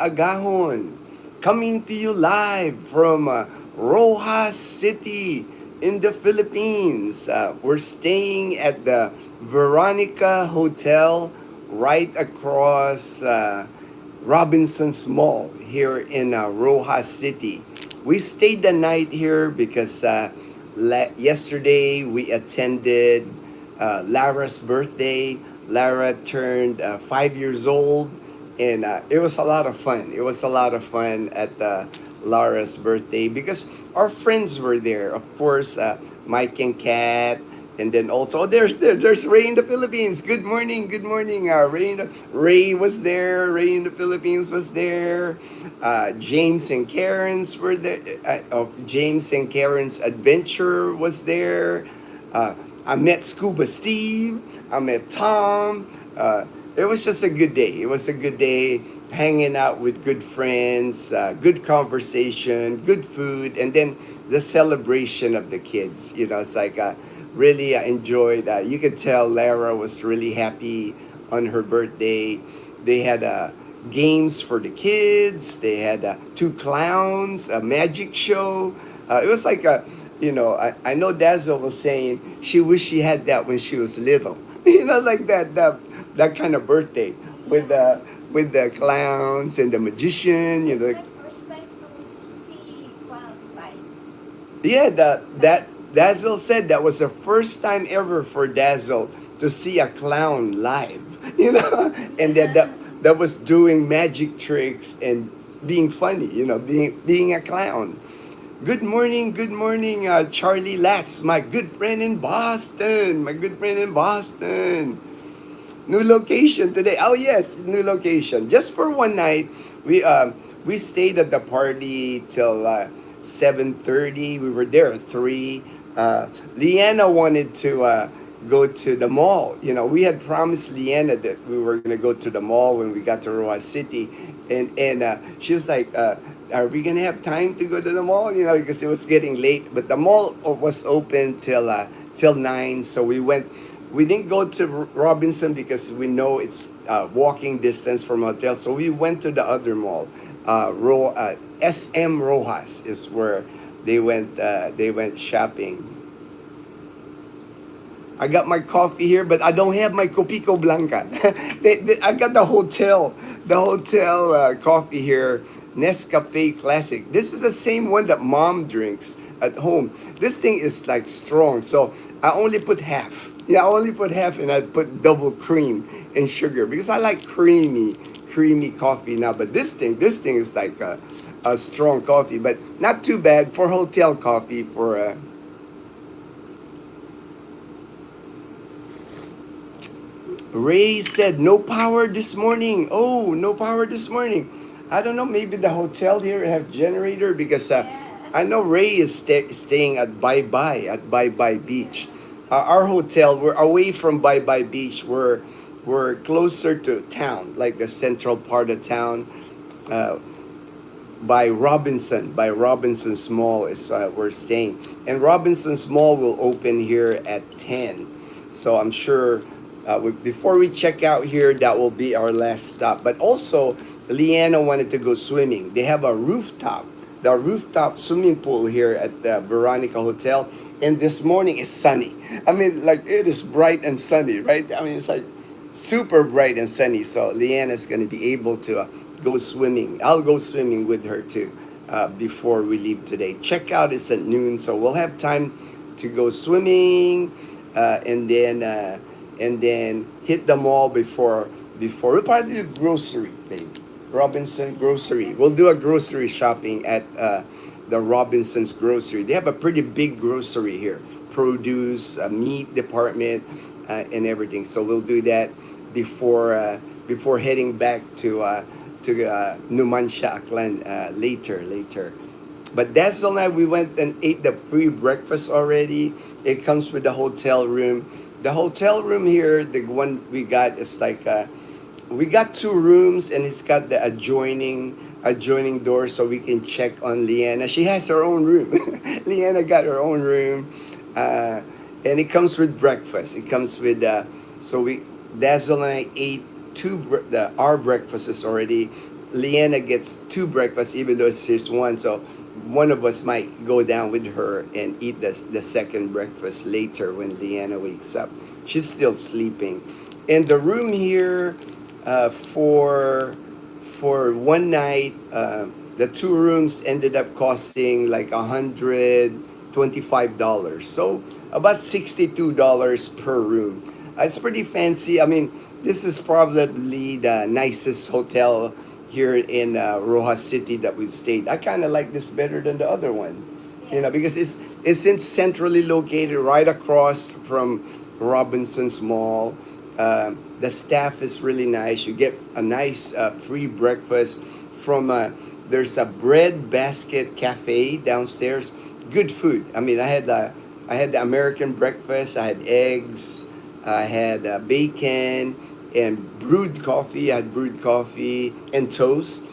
Agahon, coming to you live from Roxas City in the Philippines. We're staying at the Veronica Hotel right across Robinson's Mall here in Roxas City. We stayed the night here because yesterday we attended Lara's birthday. Lara turned 5 years old, and it was a lot of fun. It was a lot of fun at Lara's birthday because our friends were there. Of course, Mike and Kat, and then also there's Ray in the Philippines. Good morning. Ray was there. Ray in the Philippines was there. James and Karen's were there. James and Karen's adventure was there. I met Scuba Steve. I met Tom. It was just a good day. It was a good day hanging out with good friends, good conversation, good food, and then the celebration of the kids. It's like really enjoyed. You could tell Lara was really happy on her birthday. They had games for the kids. They had two clowns, a magic show. It was like I know Dazzle was saying she wished she had that when she was little. Like that kind of birthday with the clowns and the magician. It's the first time to see clouds live. Yeah, that Dazzle said that was the first time ever for Dazzle to see a clown live. And that was doing magic tricks and being funny. Being a clown. Good morning, Charlie Latz, my good friend in Boston. My good friend in Boston. New location today. Oh yes, new location. Just for one night, we stayed at the party till 7:30. We were there at 3. Leanna wanted to go to the mall. We had promised Leanna that we were gonna go to the mall when we got to Roa City, and she was like, "Are we gonna have time to go to the mall?" Because it was getting late. But the mall was open till 9, so we went. We didn't go to Robinson because we know it's walking distance from hotel. So we went to the other mall. SM Rojas is where they went. They went shopping. I got my coffee here, but I don't have my Copico Blanca. I got the hotel coffee here, Nescafe Classic. This is the same one that mom drinks at home. This thing is like strong, so I only put half. Yeah, I only put half, and I put double cream and sugar because I like creamy coffee now. But this thing is like a strong coffee, but not too bad for hotel coffee. Ray said no power this morning. Oh, no power this morning. I don't know. Maybe the hotel here have generator because I know Ray is staying at Bye Bye Beach. Our hotel, we're away from Bye Bye Beach. We're closer to town, like the central part of town. Uh, by Robinson's Mall is we're staying, and Robinson's Mall will open here at 10. So I'm sure before we check out here, that will be our last stop. But also, Leanna wanted to go swimming. They have the rooftop swimming pool here at the Veronica Hotel. And this morning is sunny. I mean, like it is bright and sunny, right? I mean, it's like super bright and sunny. So Leanna's going to be able to go swimming. I'll go swimming with her too before we leave today. Checkout is at noon, so we'll have time to go swimming and then hit the mall before we probably do grocery, babe. Robinson Grocery. We'll do a grocery shopping at the Robinson's Grocery. They have a pretty big grocery here, produce, meat department, and everything. So we'll do that before heading back to Numancia, Aklan later. But that's the night we went and ate the free breakfast already. It comes with the hotel room. The hotel room here, the one we got is like we got 2 rooms, and it's got the adjoining door, so we can check on Leanna. She has her own room. Leanna got her own room, and it comes with breakfast. It comes with so we Dazzle and I ate our breakfasts already. Leanna gets two breakfasts, even though it's just one. So one of us might go down with her and eat the second breakfast later when Leanna wakes up. She's still sleeping. And the room here for one night, the two rooms ended up costing like $125. So about $62 per room. It's pretty fancy. I mean, this is probably the nicest hotel here in Rojas City that we stayed. I kind of like this better than the other one, you know, Yes. because it's in centrally located right across from Robinson's Mall. The staff is really nice. You get a nice free breakfast from there's a bread basket cafe downstairs. Good food. I mean, I had the American breakfast. I had eggs. I had bacon and brewed coffee. I had brewed coffee and toast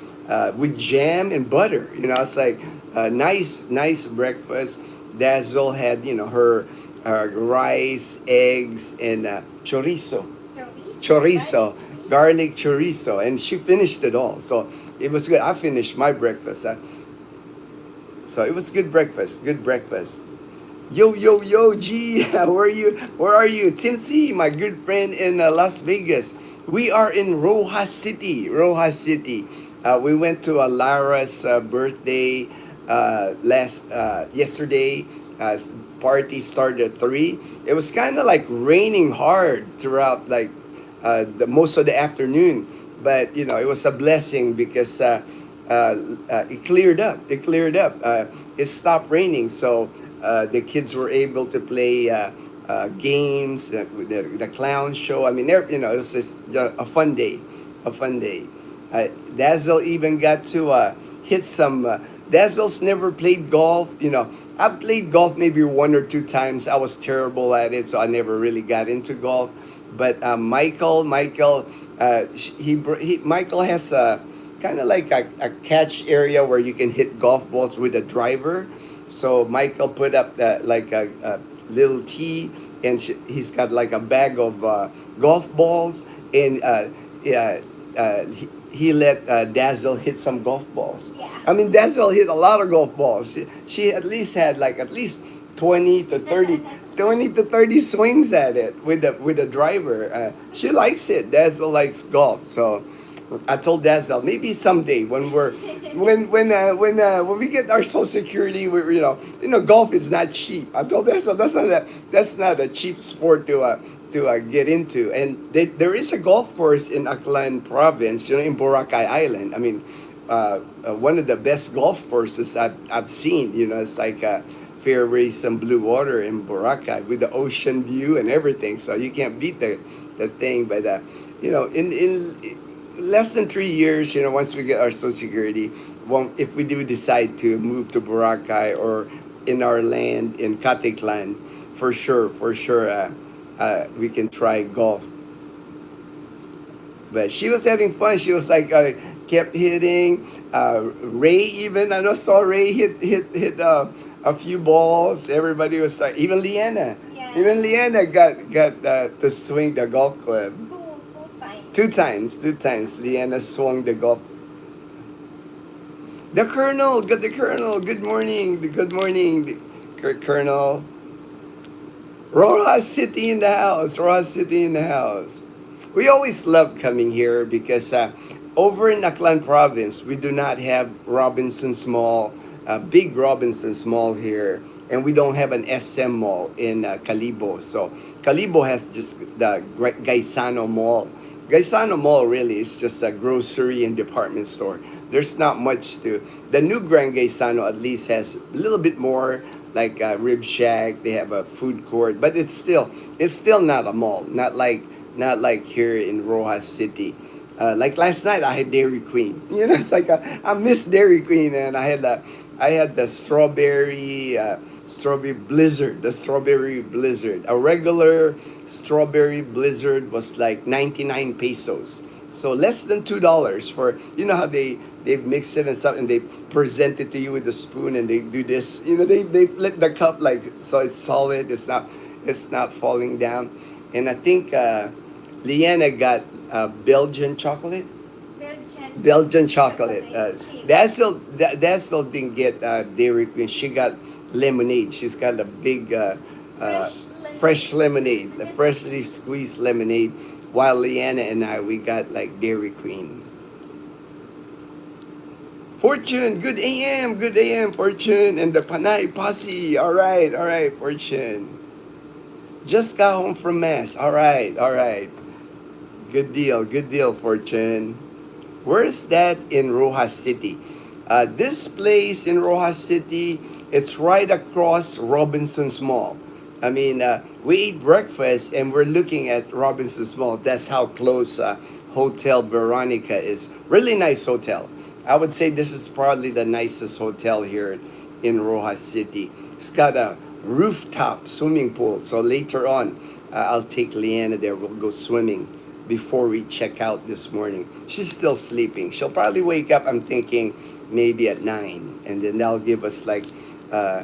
with jam and butter. You know, it's like a nice breakfast. Dazzle had, you know, her rice, eggs, and chorizo, Chorizo, garlic chorizo, chorizo. garlic chorizo, and she finished it all. So it was good. I finished my breakfast. So it was good breakfast. Good breakfast. Yo, G, where are you? Where are you? Tim C, my good friend in Las Vegas. We are in Rojas City. Rojas City. We went to Lara's birthday last yesterday. Party started at 3. It was kind of like raining hard throughout like the most of the afternoon, but you know it was a blessing because it cleared up. It cleared up. It stopped raining, so the kids were able to play games, the clown show. I mean, you know, it was just a fun day, a fun day. Dazzle even got to hit some. Dazzle's never played golf. You know, I played golf maybe one or two times. I was terrible at it, so I never really got into golf. But Michael, Michael has a kind of like a catch area where you can hit golf balls with a driver. So Michael put up like a little tee, and he's got like a bag of golf balls, and yeah, he let Dazzle hit some golf balls. Yeah. I mean, Dazzle hit a lot of golf balls. She at least had like at least 20 to 30, 20 to 30 swings at it with the driver. She likes it. Dazzle likes golf, so I told Dazzle maybe someday when we're when we get our Social Security, we you know golf is not cheap. I told Dazzle that's not a cheap sport to get into. And there is a golf course in Aklan province, you know, in Boracay Island. I mean, one of the best golf courses I've seen. You know, it's like fairways and blue water in Boracay with the ocean view and everything. So you can't beat the thing. But you know, in less than 3 years, you know, once we get our Social Security, if we do decide to move to Boracay or in our land in Katiklan, for sure, we can try golf. But she was having fun. She was like kept hitting. Ray even I know saw Ray hit a few balls. Everybody was like even Leanna. Yeah. Even Leanna got to swing the golf club. Two times. Two times. Leanna swung the golf. The Colonel, got the Colonel. Good morning. Good morning, Colonel. Rojas City in the house. Rojas City in the house. We always love coming here because over in Aklan province, we do not have Robinson's Mall, big Robinson's Mall here, and we don't have an SM Mall in Calibo. So Calibo has just the Gaisano Mall. Gaisano Mall really is just a grocery and department store. There's not much to. The new Grand Gaisano at least has a little bit more, like Rib Shack. They have a food court, but it's still not a mall. Not like here in Rojas City. Like last night, I had Dairy Queen. You know, it's like I miss Dairy Queen, and I had the strawberry blizzard, the strawberry blizzard. A regular strawberry blizzard was like 99 pesos. So less than $2 for, you know how they mix it and stuff, and they present it to you with a spoon, and they do this. You know, they flip the cup like so it's solid. It's not falling down. And I think Leanna got Belgian chocolate. Belgian chocolate. chocolate chip. Dazzle didn't get Dairy Queen. She got lemonade. She's got a big uh, Fresh fresh lemonade. lemonade, a freshly squeezed lemonade. While Leanna and I, we got like Dairy Queen. Fortune, good AM, Fortune, and the Panay Posse. All right, Fortune. Just got home from Mass. All right. Good deal, Fortune. Where's that in Rojas City? This place in Rojas City, it's right across Robinson's Mall. I mean, we ate breakfast and we're looking at Robinson's Mall. That's how close Hotel Veronica is. Really nice hotel. I would say this is probably the nicest hotel here in Rojas City. It's got a rooftop swimming pool. So later on, I'll take Leanna there. We'll go swimming before we check out this morning. She's still sleeping. She'll probably wake up, I'm thinking, maybe at 9. And then that'll give us like uh,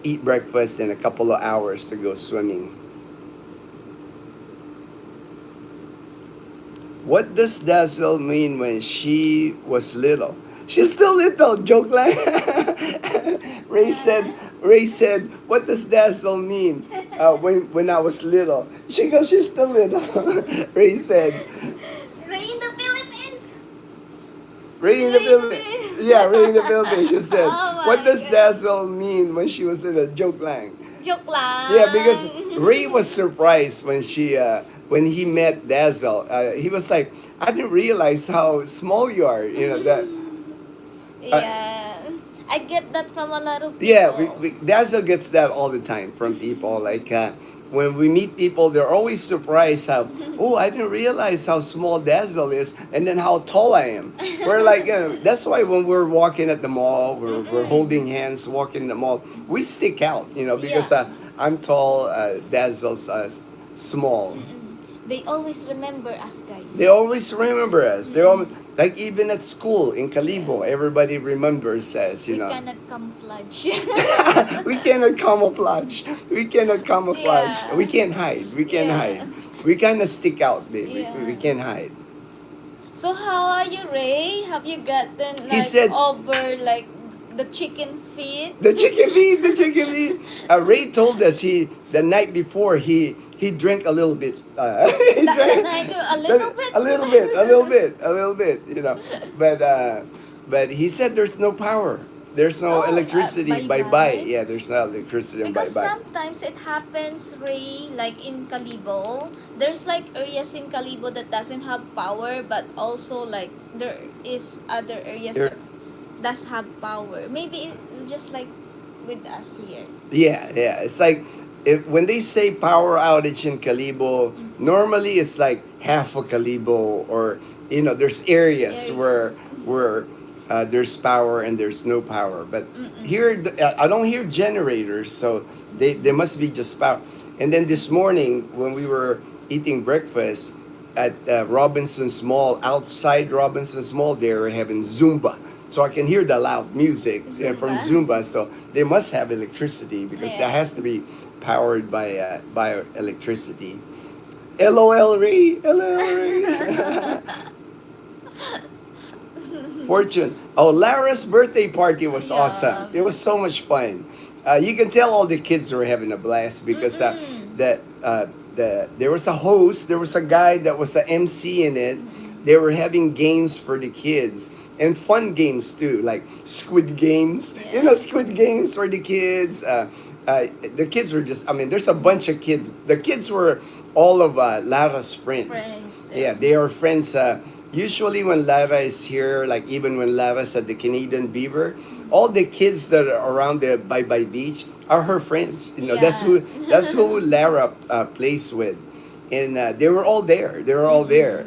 eat breakfast and a couple of hours to go swimming. What does Dazzle mean when she was little? She's still little, joke lang. Ray said, Ray said, what does Dazzle mean when I was little? She goes, she's still little. Ray said, Rain in the Philippines. Ray in the Philippines. Yeah, Ray in the Philippines. She said, Oh what my does God. Dazzle mean when she was little? Joke lang. Joke Yeah, because lang. Ray was surprised when he met Dazzle. He was like, I didn't realize how small you are. You know that. Uh, Yeah. I get that from a lot of yeah, people. Dazzle gets that all the time from people. Like when we meet people, they're always surprised how, oh, I didn't realize how small Dazzle is, and then how tall I am. We're like, that's why when we're walking at the mall, we're holding hands walking in the mall, we stick out, because Yeah. I'm tall, Dazzle's small. They always remember us, guys. They always remember us. They're all, like even at school in Calibo, everybody remembers us, We cannot camouflage. we cannot camouflage. We cannot camouflage. Yeah. We can't hide. We can't Yeah. hide. We kind of stick out, baby. Yeah. We can't hide. So how are you, Ray? Have you gotten He like said, over like the chicken feet? the chicken meat, the chicken meat. Ray told us the night before he drank a little bit. He That drank night, a little bit. a little bit, a little bit, a little bit. But he said there's no power. There's no Oh, electricity. Bye bye. bye-bye. Yeah, there's no electricity. And bye Because bye. sometimes it happens, Ray, like in Calibo. There's like areas in Calibo that doesn't have power, but also like there is other areas There- that does have power. Maybe just like with us here. Yeah. It's like when they say power outage in Calibo, normally it's like half of Calibo, or there's areas Areas. where there's power and there's no power. But here I don't hear generators, so they must be just power. And then this morning when we were eating breakfast at Robinson's Mall, outside Robinson's Mall, they were having Zumba. So I can hear the loud music from Zumba. So they must have electricity because that Yeah. has to be powered by electricity. LOL Ray, LOL Ray. Fortune. Oh, Lara's birthday party was Yeah. awesome. It was so much fun. You can tell all the kids were having a blast because there was a host, there was a guy that was an MC in it. They were having games for the kids and fun games too, like squid games. Yeah. Squid games for the kids. The kids were just, I mean, there's a bunch of kids. The kids were all of Lara's friends. Friends. Yeah, they are friends. Usually when Lara is here, like even when Lara's at the Canadian Beaver, all the kids that are around the Bye Bye Beach are her friends. That's Yeah. who Lara plays with, and they were all there. They were all there.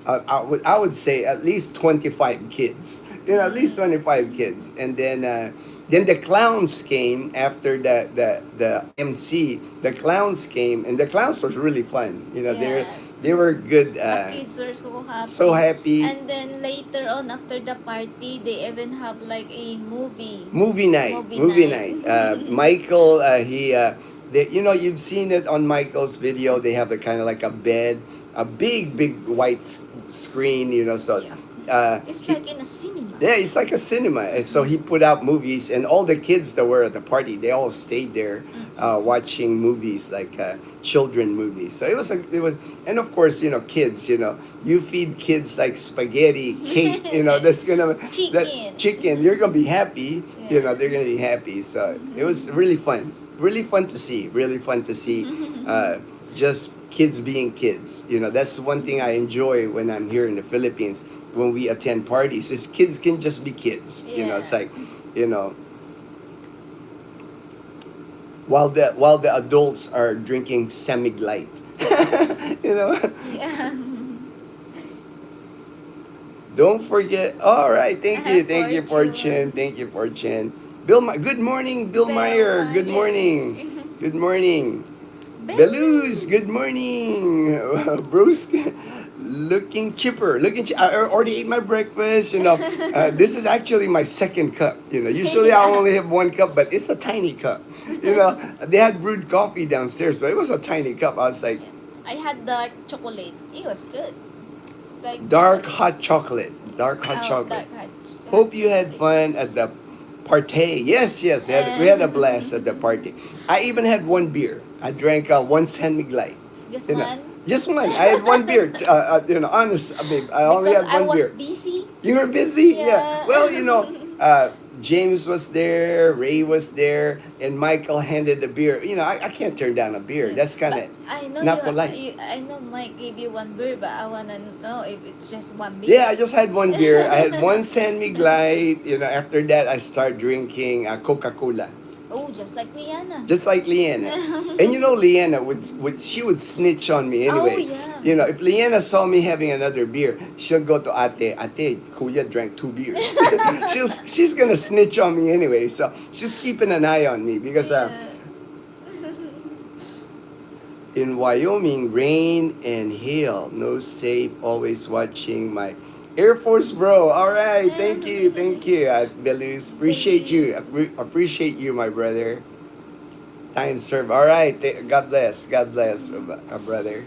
I would say at least 25 kids. At least 25 kids, and then the clowns came after the MC. The clowns came, and the clowns was really fun. They were good. The kids are so happy. So happy. And then later on, after the party, they even have like a movie. Movie night. Movie night. Michael, you've seen it on Michael's video. They have a kind of like a bed, a big white screen. So Yeah. It's he, like in a cinema. yeah, it's like a cinema. And so he put out movies, and all the kids that were at the party, they all stayed there watching movies, like children movies. So it was, and of course, kids. You feed kids like spaghetti, cake. That's gonna that Chicken. chicken. You're gonna be happy. Yeah. They're gonna be happy. So it was really fun to see. Really fun to see. Just kids being kids. That's one thing I enjoy when I'm here in the Philippines. When we attend parties, is kids can just be kids. Yeah. It's like, you know, while the adults are drinking semi-light. you know. Yeah. Don't forget. All right, thank you, Fortune, Fortune. thank you, Fortune. Good morning, Bill Bell Meyer. Good Meyer. morning. Good morning. Beluz, good Belus. morning. Bruce, looking chipper. I already ate my breakfast. This is actually my second cup. Usually I Yeah. only have one cup, but it's a tiny cup. They had brewed coffee downstairs, but it was a tiny cup. I was like, Yeah. I had dark chocolate. It was good. Like dark chocolate. hot chocolate. Dark hot Oh, chocolate. hot Hope you had chocolate. fun at the party. Yes, yes, we had a blast at the party. I even had one beer. I drank one San Miglite. Just You know, one. just one. I had one beer. Honest, babe, I only Because had I one was beer. busy. You were busy? Yeah. Well, Yeah. James was there, Ray was there, and Michael handed the beer. I can't turn down a beer. Yeah. That's kind But of I know not polite. I know Mike gave you one beer, but I wanna know if it's just one Yeah, beer. I just had one beer. I had one San Miglite. After that, I started drinking Coca-Cola. Oh, just like Liana. Just like Leanna. And Leanna would snitch on me Oh anyway. yeah. If Leanna saw me having another beer, she'll go to Ate, Kuya drank 2 beers. she's gonna snitch on me anyway. So she's keeping an eye on me because Yeah. in Wyoming, rain and hail, no safe, always watching my Air Force bro. All right, thank you, Belus. Thank Appreciate you. you, appreciate you, my brother. Time served. All right. God bless, our brother.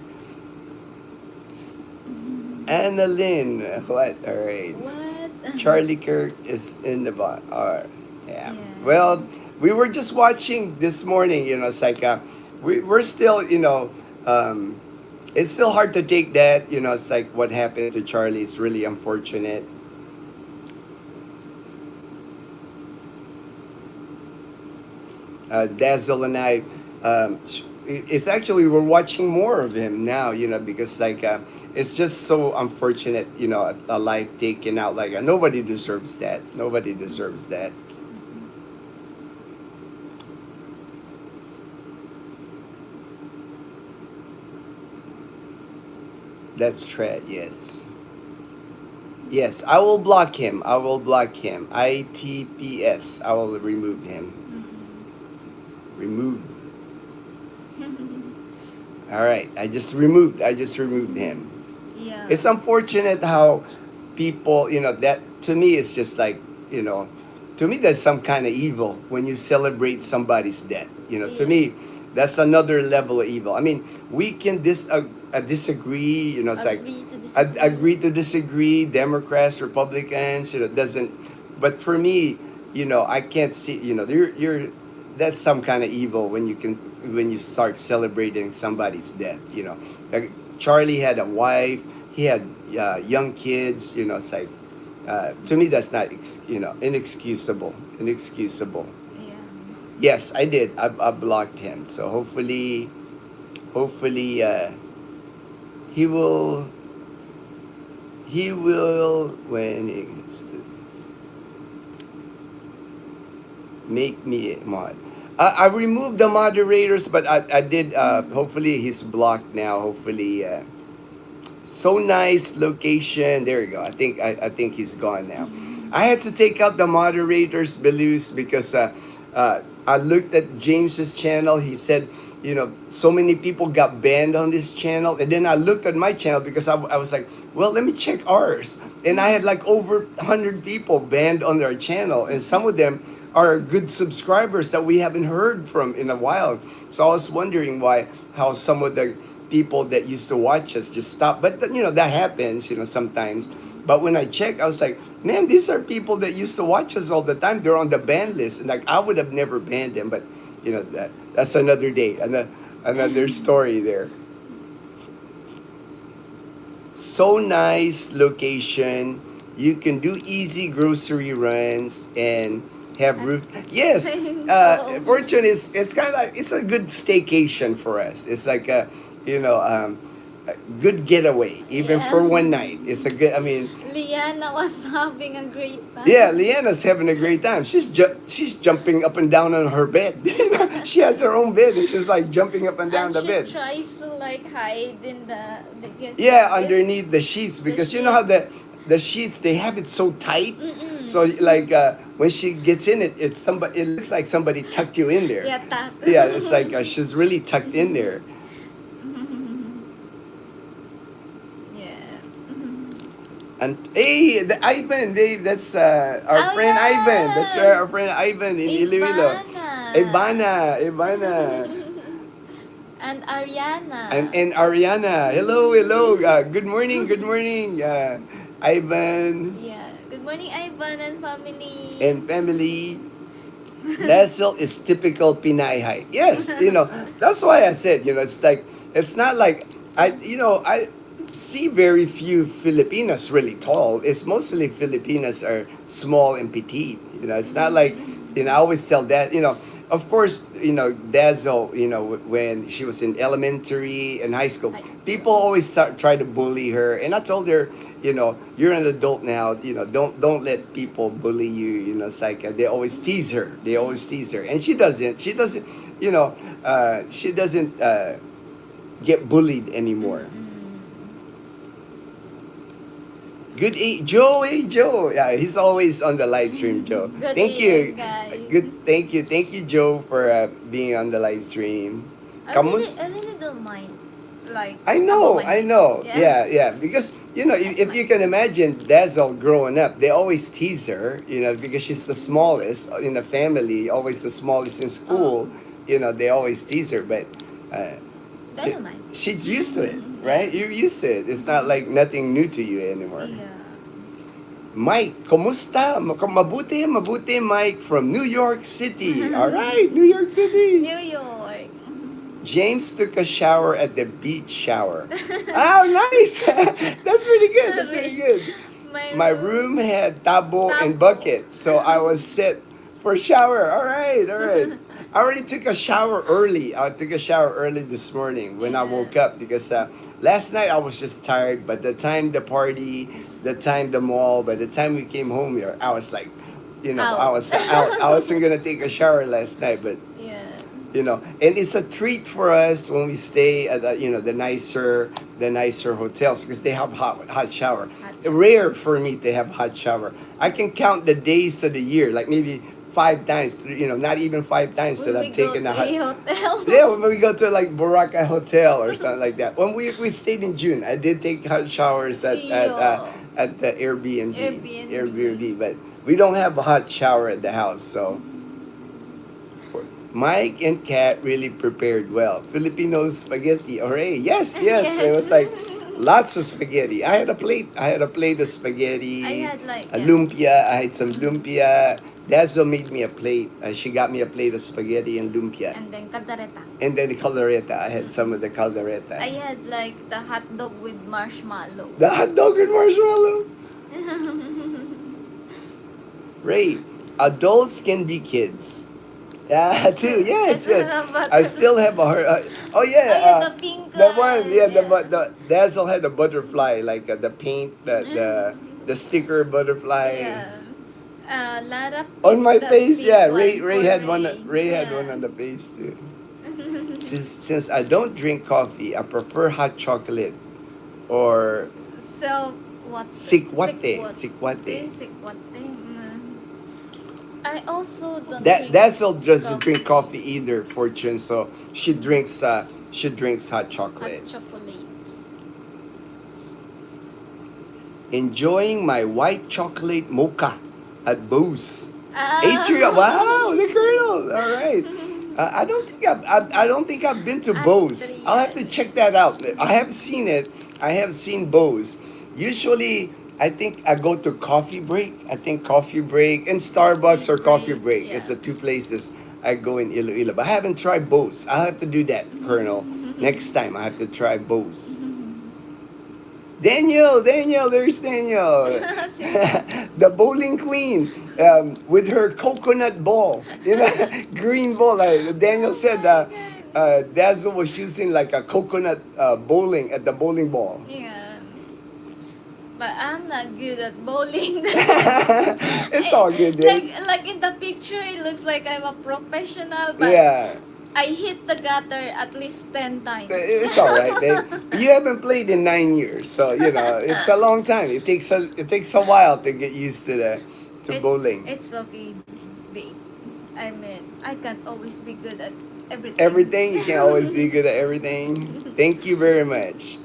Annalyn. What? All right. What? Charlie Kirk is in the bot. All right. Yeah. Yeah. Well, we were just watching this morning. It's like we're still. It's still hard to take that. It's like what happened to Charlie is really unfortunate. Dazzle and I, it's actually we're watching more of him now, because like it's just so unfortunate, a life taken out like nobody deserves that. Nobody deserves that. That's Tread, yes. Yes, I will block him. I will block him. ITPS. I will remove him. Remove. All right. I just removed him. Yeah. It's unfortunate how people, that to me is just like, to me that's some kind of evil when you celebrate somebody's death. To Yeah. me that's another level of evil. I mean, we can disagree, it's like Agree to disagree. agree to disagree, Democrats, Republicans, doesn't, but for me, I can't see, you're that's some kind of evil when you start celebrating somebody's death. Like Charlie had a wife, he had young kids. It's like to me that's not inexcusable. Yeah. Yes, I did. I blocked him. So hopefully he will when make me a mod. I removed the moderators, but I did. Hopefully, he's blocked now. Hopefully, so nice location. There you go. I think he's gone now. I had to take out the moderators, Belus, because I looked at James's channel. He said, so many people got banned on this channel, and then I looked at my channel because I was like, well, let me check ours, and I had like over 100 people banned on their channel, and some of them are good subscribers that we haven't heard from in a while. So I was wondering how some of the people that used to watch us just stopped. But that happens, sometimes. But when I checked, I was like, man, these are people that used to watch us all the time. They're on the ban list, and like I would have never banned them, but that's another day, another story there. So nice location. You can do easy grocery runs and have As roof. Yes, same goal. Fortune is it's kind of like it's a good staycation for us. It's like a good getaway even Yeah. for one night. It's a good. I mean, Liana was having a great time. yeah, Leanna's having a great time. She's jumping up and down on her bed. She has her own bed and she's like jumping up and down And the she bed. tries to like hide in Yeah, this underneath the sheets the because you know how sheets. the sheets they have it so tight. Mm-mm. So like when she gets in it, it's somebody. It looks like somebody tucked you in there. Yeah, that. Yeah, it's like she's really tucked in there. Yeah. And hey, the Ivan, Dave, that's our Oh friend Ivan. That's yeah. our friend Ivan in Iloilo. Ivana, Ivana. And Ariana. And Ariana. Hello, hello. Good morning, good morning. Ivan Yeah. Good morning, Ivan and family. and family. Dazzle is typical Pinay height. Yes, that's why I said, it's like, it's not like, I see very few Filipinas really tall. It's mostly Filipinas are small and petite. It's not like, I always tell that, of course, Dazzle, when she was in elementary and high school, High school. people always try to bully her. And I told her, you're an adult now, don't let people bully you. It's like they always tease her. They always tease her. And she doesn't, she doesn't get bullied anymore. Good, Joe. Hey, Joe. Yeah, he's always on the live stream, Joe. Good Thank evening, you. guys. Good. Thank you, Joe, for being on the live stream. Kamus? I really don't mind. Like I know, about my I height. know. Yeah. Yeah. Because if you can imagine Dazzle growing up, they always tease her. Because she's the smallest in the family, always the smallest in school. They always tease her, but. I don't mind. She's used to it, right? You're used to it. It's not like nothing new to you anymore. Yeah. Mike, kumusta? Mabuti, Mike from New York City. All right, New York City. New York. James took a shower at the beach shower. Oh, nice. That's pretty good. That's pretty good. My room had tabo and bucket, so I was set for shower. All right, all right. I already took a shower early. I took a shower early this morning when I woke up because last night I was just tired. But the time the party, the time the mall, by the time we came home here, I was like, I was out. I wasn't gonna take a shower last night, but Yeah. and it's a treat for us when we stay at the nicer hotels because they have hot shower. Rare for me to have hot shower. I can count the days of the year, like maybe 5 times. Not even 5 times that When we I've go taken to a hot. a hotel. Yeah, when we go to like Boracay Hotel or something like that. When we stayed in June, I did take hot showers at the Airbnb, but we don't have a hot shower at the house, so. Mike and Kat really prepared well. Filipino spaghetti. Hooray. Yes. It was like lots of spaghetti. I had a plate. Of spaghetti. I had like a lumpia. I had some lumpia. Dazzle made me a plate. She got me a plate of spaghetti and lumpia. And then caldereta. And then the caldereta. I had some of the caldereta. I had like the hot dog with marshmallow. The hot dog with marshmallow. Ray, adults can be kids. Yeah, too. Yes. I still have a heart. Oh yeah. The pink The one. one. Yeah. The Dazzle had a butterfly, like the paint, the sticker butterfly. Yeah. Lara On my picked the face, pink yeah. one Ray for had one. me. Ray had Yeah. one on the face too. Since I don't drink coffee, I prefer hot chocolate or So what? sikwate. Sikwate. I also don't That drink Dazzle doesn't coffee. drink coffee either, Fortune. So she drinks hot chocolate. Hot chocolates. Enjoying my white chocolate mocha at Boo's. Ah. Atrium. Wow, the Colonel. All right. I don't think I've been to Bose. I'll have to check that out. I have seen it. I have seen Bose. Usually, I think I go to Coffee Break. I think Coffee Break and Coffee Starbucks or Coffee break. Break is Yeah. the two places I go in Iloilo. But I haven't tried both. I'll have to do that, Colonel. Next time I have to try both. Daniel, there's Daniel. Sino? The bowling queen with her coconut ball, green ball. Like Daniel Oh said, my god. Dazzle was using like a coconut bowling at the bowling ball. Yeah. But I'm not good at bowling. It's all good, dude. Like in the picture, it looks like I'm a professional, but Yeah, I hit the gutter at least 10 times. it's all right, babe. You haven't played in 9 years, so it's a long time. It takes a while to get used to it's bowling. it's okay, babe. I mean, I can't always be good at everything. Everything you can always be good at everything. Thank you very much.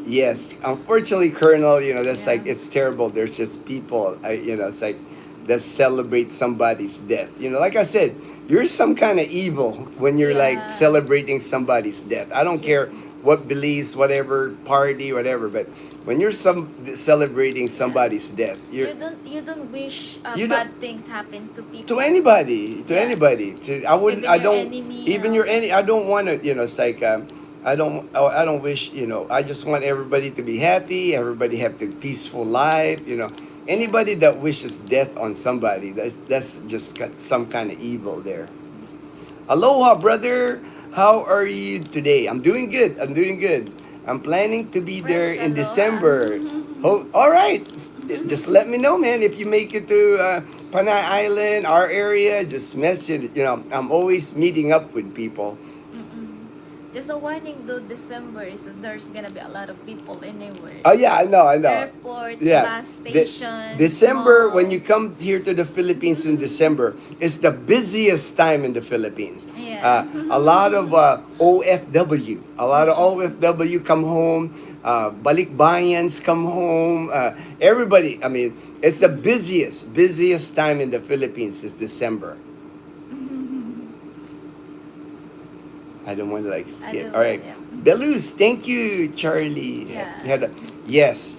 Yes, unfortunately, Colonel, that's Yeah. like it's terrible. There's just people, it's like that celebrate somebody's death. Like I said, you're some kind of evil when you're like Yeah. celebrating somebody's death. I don't Yeah. care what beliefs, whatever party, whatever, but when you're celebrating Yeah. somebody's death, You don't wish you don't bad things happen to to people. anybody to Yeah. anybody to I wouldn't Even I your don't enemy and even all your that. any I don't want to it's like I don't wish I just want everybody to be happy, everybody have the peaceful life. Yeah. Anybody that wishes death on somebody, that's just got some kind of evil there. Aloha, brother. How are you today? I'm doing good. I'm planning to be there Fresh in aloha. December. Oh, all right. Just let me know, man. If you make it to Panay Island, our area, just message it. I'm always meeting up with people. Mm-mm. Just a warning though, December is that there's gonna be a lot of people anywhere. Oh yeah, I know. Airports, Yeah. bus De- stations, December, when you malls. come here to the Philippines in December, it's the busiest time in the Philippines. Yeah. A lot of OFW, a lot of OFW come home. Balikbayans come home. Everybody, I mean, it's the busiest time in the Philippines is December. I don't want to like I skip. do All right, yeah. Belus, thank you, Charlie. Yeah. Yes.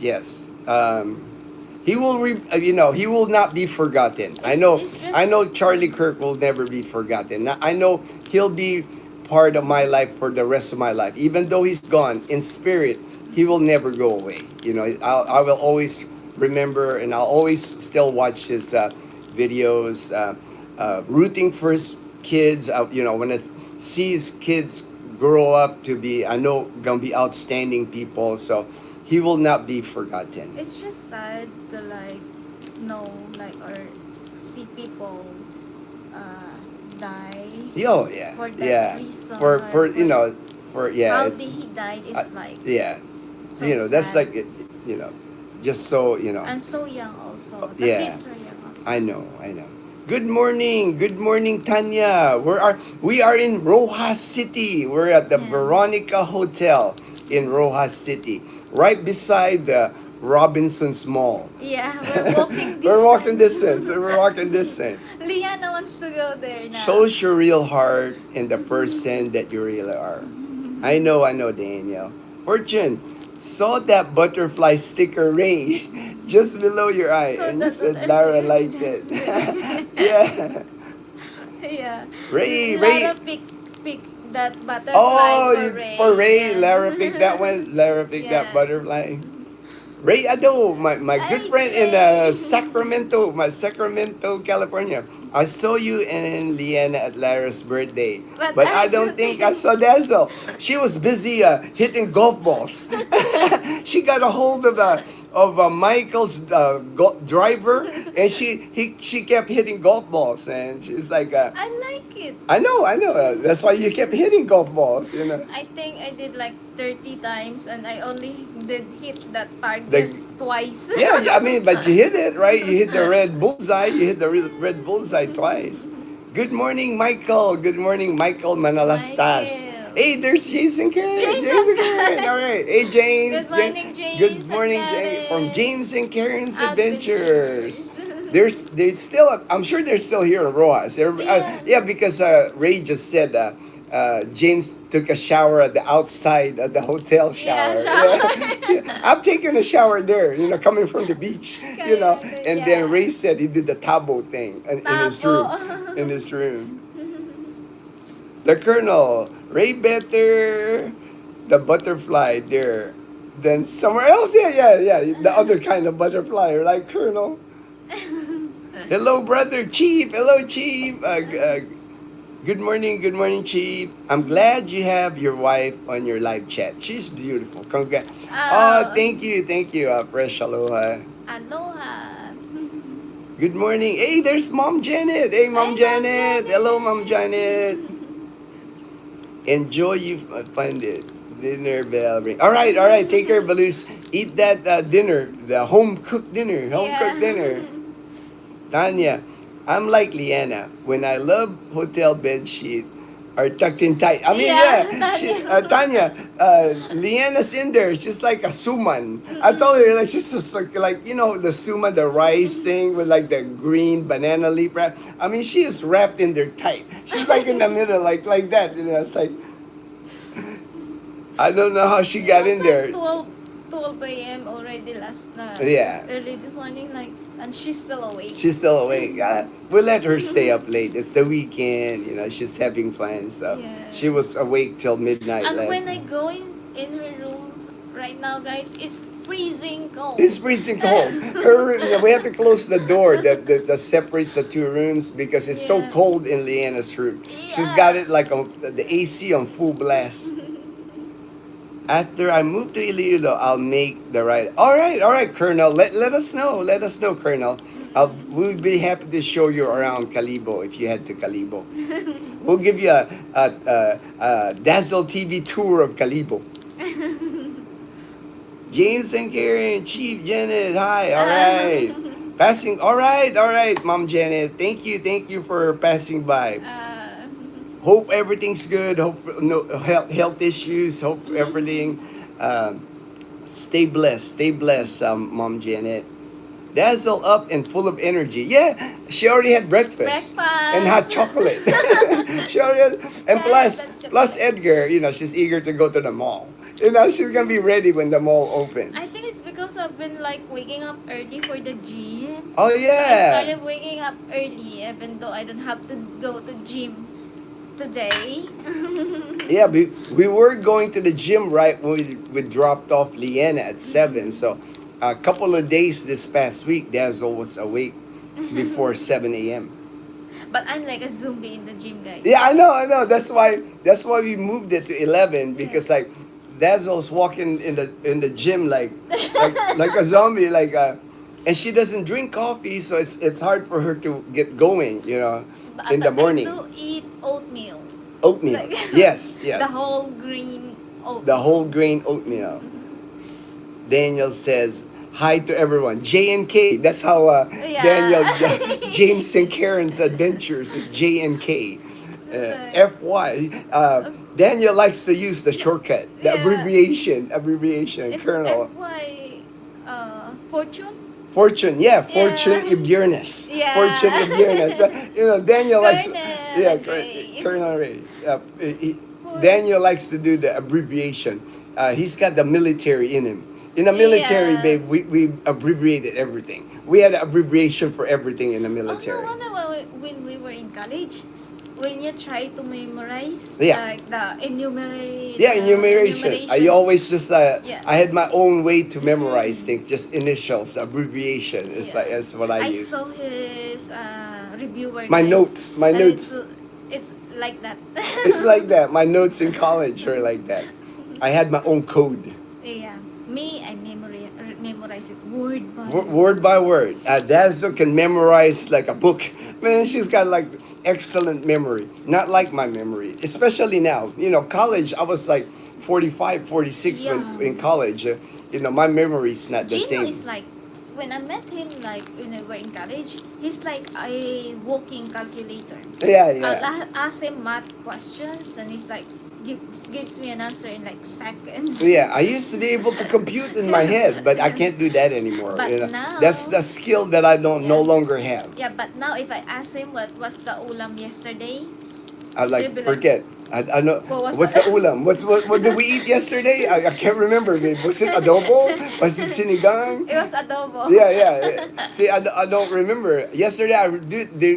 He will not be forgotten. I It's know, it's I just know Charlie Kirk will never be forgotten. I know he'll be part of my life for the rest of my life. Even though he's gone in spirit, he will never go away. I will always remember, and I'll always still watch his videos, rooting for his kids. When I see his kids grow up to be, I know, gonna be outstanding people. So he will not be forgotten. it's just sad to like know like or see people uh die Oh yeah, for that yeah. reason or For yeah, how it's did he died uh, is like yeah. so That's sad. like just so And so young also. The yeah. kids are young also. I know. Good morning, Tanya. We are in Roxas City. We're at the Yeah. Veronica Hotel in Roxas City, right beside the Robinsons Mall. Yeah, we're walking We're walking distance. distance. We're walking distance. Liana wants to go there now. Shows your real heart and the person that you really are. I know, Daniel. Fortune, saw that butterfly sticker, Ray, just below your eye, So and you that's what said I Lara say. liked it. Yeah. Yeah. Ray. Lara pick that butterfly Oh, for for Ray. Ray, Yeah. Lara picked that one. Lara picked that Yeah. butterfly. Ray Ado, my good Ay, friend in Ray. Sacramento, California. I saw you and Leanna at Lara's birthday, But but I I don't don't think think. I saw Dazzle. She was busy hitting golf balls. She got a hold of Michael's driver, and she kept hitting golf balls, and she's like, I like it. I know. That's why you kept hitting golf balls. I think I did like 30 times and I only did hit that target The twice. Yeah, I mean, but you hit it, right? You hit the red bullseye. You hit the red bullseye twice. Good morning, Michael. Good morning, Michael Manalastas. Michael. Hey, there's Jason Karen. Jason Jason Karen. All right. Hey, James. Good morning, Good James and morning, James. From Karen. James and Karen's Adventures. Adventures. There's still. I'm sure they're still here in Rojas. Yeah. Yeah, because Ray just said James took a shower at the outside of the hotel Yeah, shower. Yeah. shower. Yeah. I'm taking a shower there, coming from the beach, Kaya, And then yeah. Ray said he did the tabo thing in his Tapo. room. In his room. The Colonel, Ray Better, the butterfly there. Then somewhere else, yeah, yeah, yeah. The other kind of butterfly, like Colonel. Hello, brother Chief. Hello, Chief. Good morning, Chief. I'm glad you have your wife on your live chat. She's beautiful. Congrats. Oh, Oh, thank you, Fresh Aloha. aloha. Good morning. Hey, there's Mom Janet. Hey, Mom Hey, Mom Janet. Hello, Mom Janet. Janet. Enjoy you find it. Dinner bell ring. All right. Take care, Balloons. Eat that dinner, the home cooked dinner. Home Yeah. cooked dinner. Tanya, I'm like Leanna. When I love hotel bed sheet are tucked in tight. I mean, Yeah, yeah, Tanya. Tanya, Leanna's in there. She's like a suman. I told her like she's just like the suman, the rice thing with like the green banana leaf wrap. I mean, she is wrapped in there tight. She's like in the middle, like that. It's like I don't know how she It got was in like there. 12 a.m. already this Yeah. early this morning, like, and she's still awake. She's still awake. We'll let her stay up late. It's the weekend, she's having fun. So Yeah. she was awake till midnight And last when I night. go in her room right now, guys, it's freezing cold. It's freezing cold. We have to close the door that separates the two rooms because it's so Yeah. cold in Leanna's room. She's got Yeah. it like on the AC on full blast. After I move to Iloilo, I'll make the right. All right, Colonel. Let us know. Let us know, Colonel. We'll be happy to show you around Calibo if you head to Calibo. We'll give you a Dazzle TV tour of Calibo. James and Karen, Chief Janet, hi. All right. Passing. All right, Mom Janet. Thank you for passing by. uh, Hope everything's good. Hope no health issues. Hope everything. Um, stay blessed, Mom Janet. Dazzle up and full of energy. Yeah, she already had breakfast and hot breakfast. chocolate. She already had, and Yeah, plus that's Edgar, she's eager to go to the mall. She's gonna be ready when the mall I opens. think it's because I've been like waking up early for the gym. Oh So I yeah, started waking up early even though I don't have to go to gym today. yeah. We were going to the gym right when we dropped off Leanna at 7. So a couple of days this past week, Dazzle was awake before 7 a.m. But I'm like a zombie in the gym, guys. Yeah, I know. That's why we moved it to 11 Yeah. because like Dazzle's walking in the gym like a zombie and she doesn't drink coffee, so it's hard for her to get going, in the But I morning. do eat oatmeal. Oatmeal. Like Yes, the yes. whole green The oatmeal. whole grain oatmeal. Daniel says hi to everyone. J and K. That's how Daniel, Yeah. James and Karen's adventures is J and K. FY. Daniel likes to use the shortcut, the Yeah. abbreviation, It's Colonel. FY fortune? Fortune, yeah, Fortune Yeah. Ibiernes. Fortune Yeah. Ibiernes. Daniel likes, yeah, Colonel Ray. Colonel Ray. Daniel likes to do the abbreviation. He's got the military in him. In the military, Yeah. babe, we abbreviated everything. We had an abbreviation for everything in the Oh, no military. wonder when we were in college, when you try to memorize Yeah. like the Yeah, enumeration. I always just Yeah. I had my own way to memorize Mm. things, just initials, abbreviation. It's Yeah. like that's what I I use. saw his reviewer, My guys, notes, my and notes. it's like that. It's like that. My notes in college were like that. I had my own code, Yeah, me, I memorize it word by word by word. Dazzle can memorize like a book. Man, she's got like excellent memory. Not like my memory, especially now. College. I was like 45, 46 when Yeah. in college. My memory's not the Gino same. is like, when I met him, like when we were in college, he's like a walking calculator. Yeah, yeah. I'll ask him math questions, and he's like gives me an answer in like seconds. Yeah, I used to be able to compute in my head, but I can't do that anymore. But now, That's the skill that I don't no Yeah. longer have. Yeah, but now if I ask him what was the ulam yesterday, I she'll be like, forget. I know. What was What's the that? ulam? What did we eat yesterday? I can't remember. Babe. Was it adobo? Was it sinigang? It was adobo. Yeah, yeah. See, I don't remember. Yesterday, I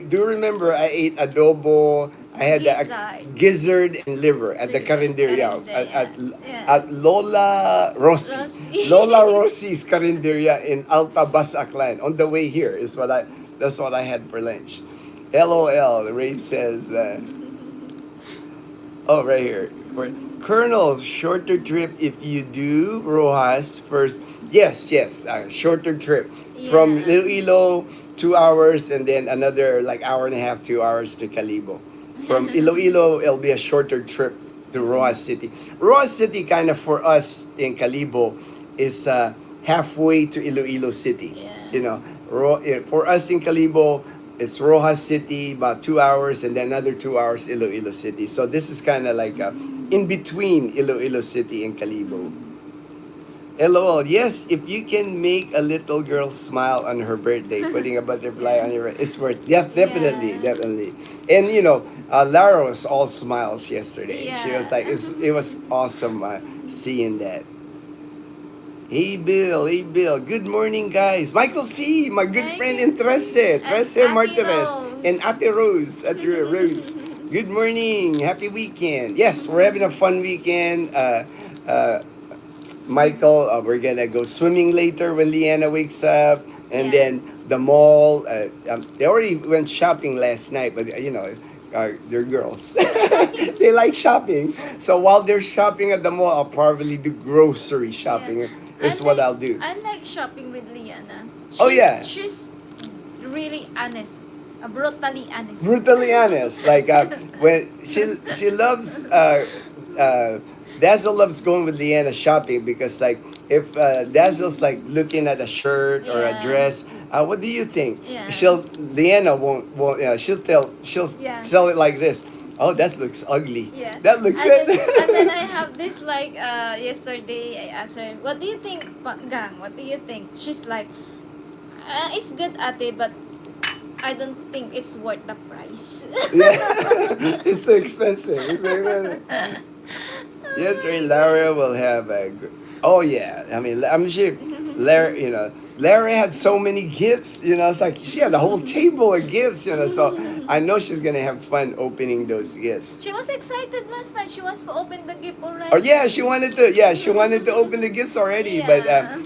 do remember I ate adobo. I had the Gizzard. gizzard and liver at the carinderia Carinderia. at Yeah. Lola Rossi. Lola Rossi. Rossi's carinderia in Alta Bas Aklan. On the way here is what I. That's what I had for lunch. LOL. Ray says. Oh, right here. Colonel, shorter trip if you do Rojas first. Yes, yes, shorter trip from Yeah. Iloilo, 2 hours, and then another like hour and a half, 2 hours to Calibo. From Iloilo, it'll be a shorter trip to Rojas City. Rojas City, kind of for us in Calibo, is halfway to Iloilo City. Yeah. You know, for us in Calibo, it's Rojas City, about 2 hours, and then another 2 hours, Iloilo City. So this is kind of like in between Iloilo City and Calibo. LOL, yes, if you can make a little girl smile on her birthday, putting a butterfly on your, it's worth, yeah, definitely, Yeah. definitely. And Lara was all smiles yesterday. She was Yeah. like, it was awesome seeing that. Hey Bill, good morning guys. Michael C, my good friend in Trece, And Trece Ate Martinez, and Rose. Ate Rose. Good morning, happy weekend. Yes, we're having a fun weekend. Uh, Michael, we're gonna go swimming later when Leanna wakes up, and Yeah. then the mall. They already went shopping last night, but they're girls. They like shopping, so while they're shopping at the mall, I'll probably do grocery Yeah. shopping. I Is what like I'll do. I like shopping with Liana. Oh yeah, She's really honest. Brutally honest. brutally honest. Like when she loves Dazzle loves going with Leanna shopping because like if Dazzle's like looking at a shirt or a Yeah. dress, what do you think? Yeah. Leanna won't she'll Yeah. sell it like this. Oh, that looks ugly. Yeah. That looks And then, good. and then I have this like yesterday I asked her, "What do you think, Gang? What do you think?" She's like, "It's good, ate, but I don't think it's worth the price." Yeah, it's so expensive. It's so expensive. Oh Yes, my right. Lara God. will have a. Oh yeah, I mean she, Lara, Lara had so many gifts. It's like she had a whole table of gifts. So I know she's gonna have fun opening those gifts. She was excited last night. She wants to open the gift Oh already. yeah, she wanted to. Yeah, she wanted to open the gifts already, but Yeah.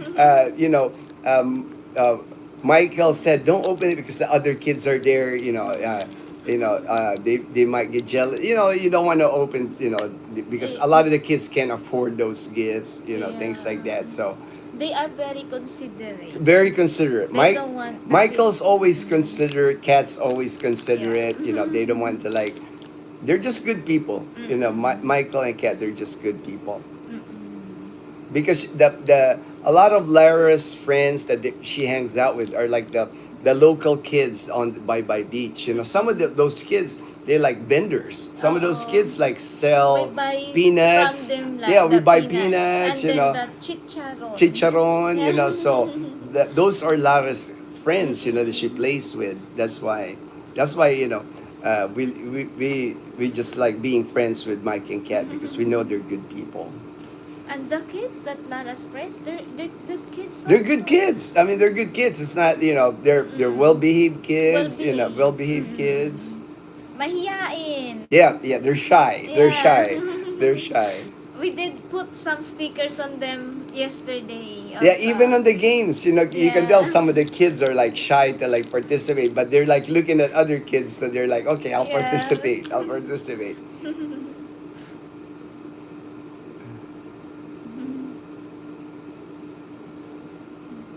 Michael said don't open it because the other kids are there. They might get jealous. You don't want to open. Because a lot of the kids can't afford those gifts. Things like Yeah. that. So They are very considerate. very considerate. They don't want the Michael's kids. always considerate. Kat's always considerate. Yeah. They don't want to like. They're just good people. Mm-mm. Michael and Kat, they're just good people. Mm-mm. Because the a lot of Lara's friends that she hangs out with are like the local kids on by beach. Some of those kids they like vendors. Some of those Oo. kids like We sell buy peanuts. from them like Yeah, we the buy peanuts peanuts. and then the chicharon. Chicharon. Yeah. So those are Lara's friends. That she plays with. That's why. That's why we just like being friends with Mike and Kat because we know they're good people. And the kids that Lara's friends, they're good kids They're good also. kids. I mean, they're good kids. It's not, they're well behaved kids. Well-behaved. Well behaved kids. Mahiyain. Yeah, yeah. They're shy. They're Yeah. shy. They're shy. We did put some stickers on them yesterday. Yeah, Also. even on the games, you can tell Yeah. some of the kids are like shy to like participate, but they're like looking at other kids, so they're like, okay, I'll Yeah. participate. I'll participate.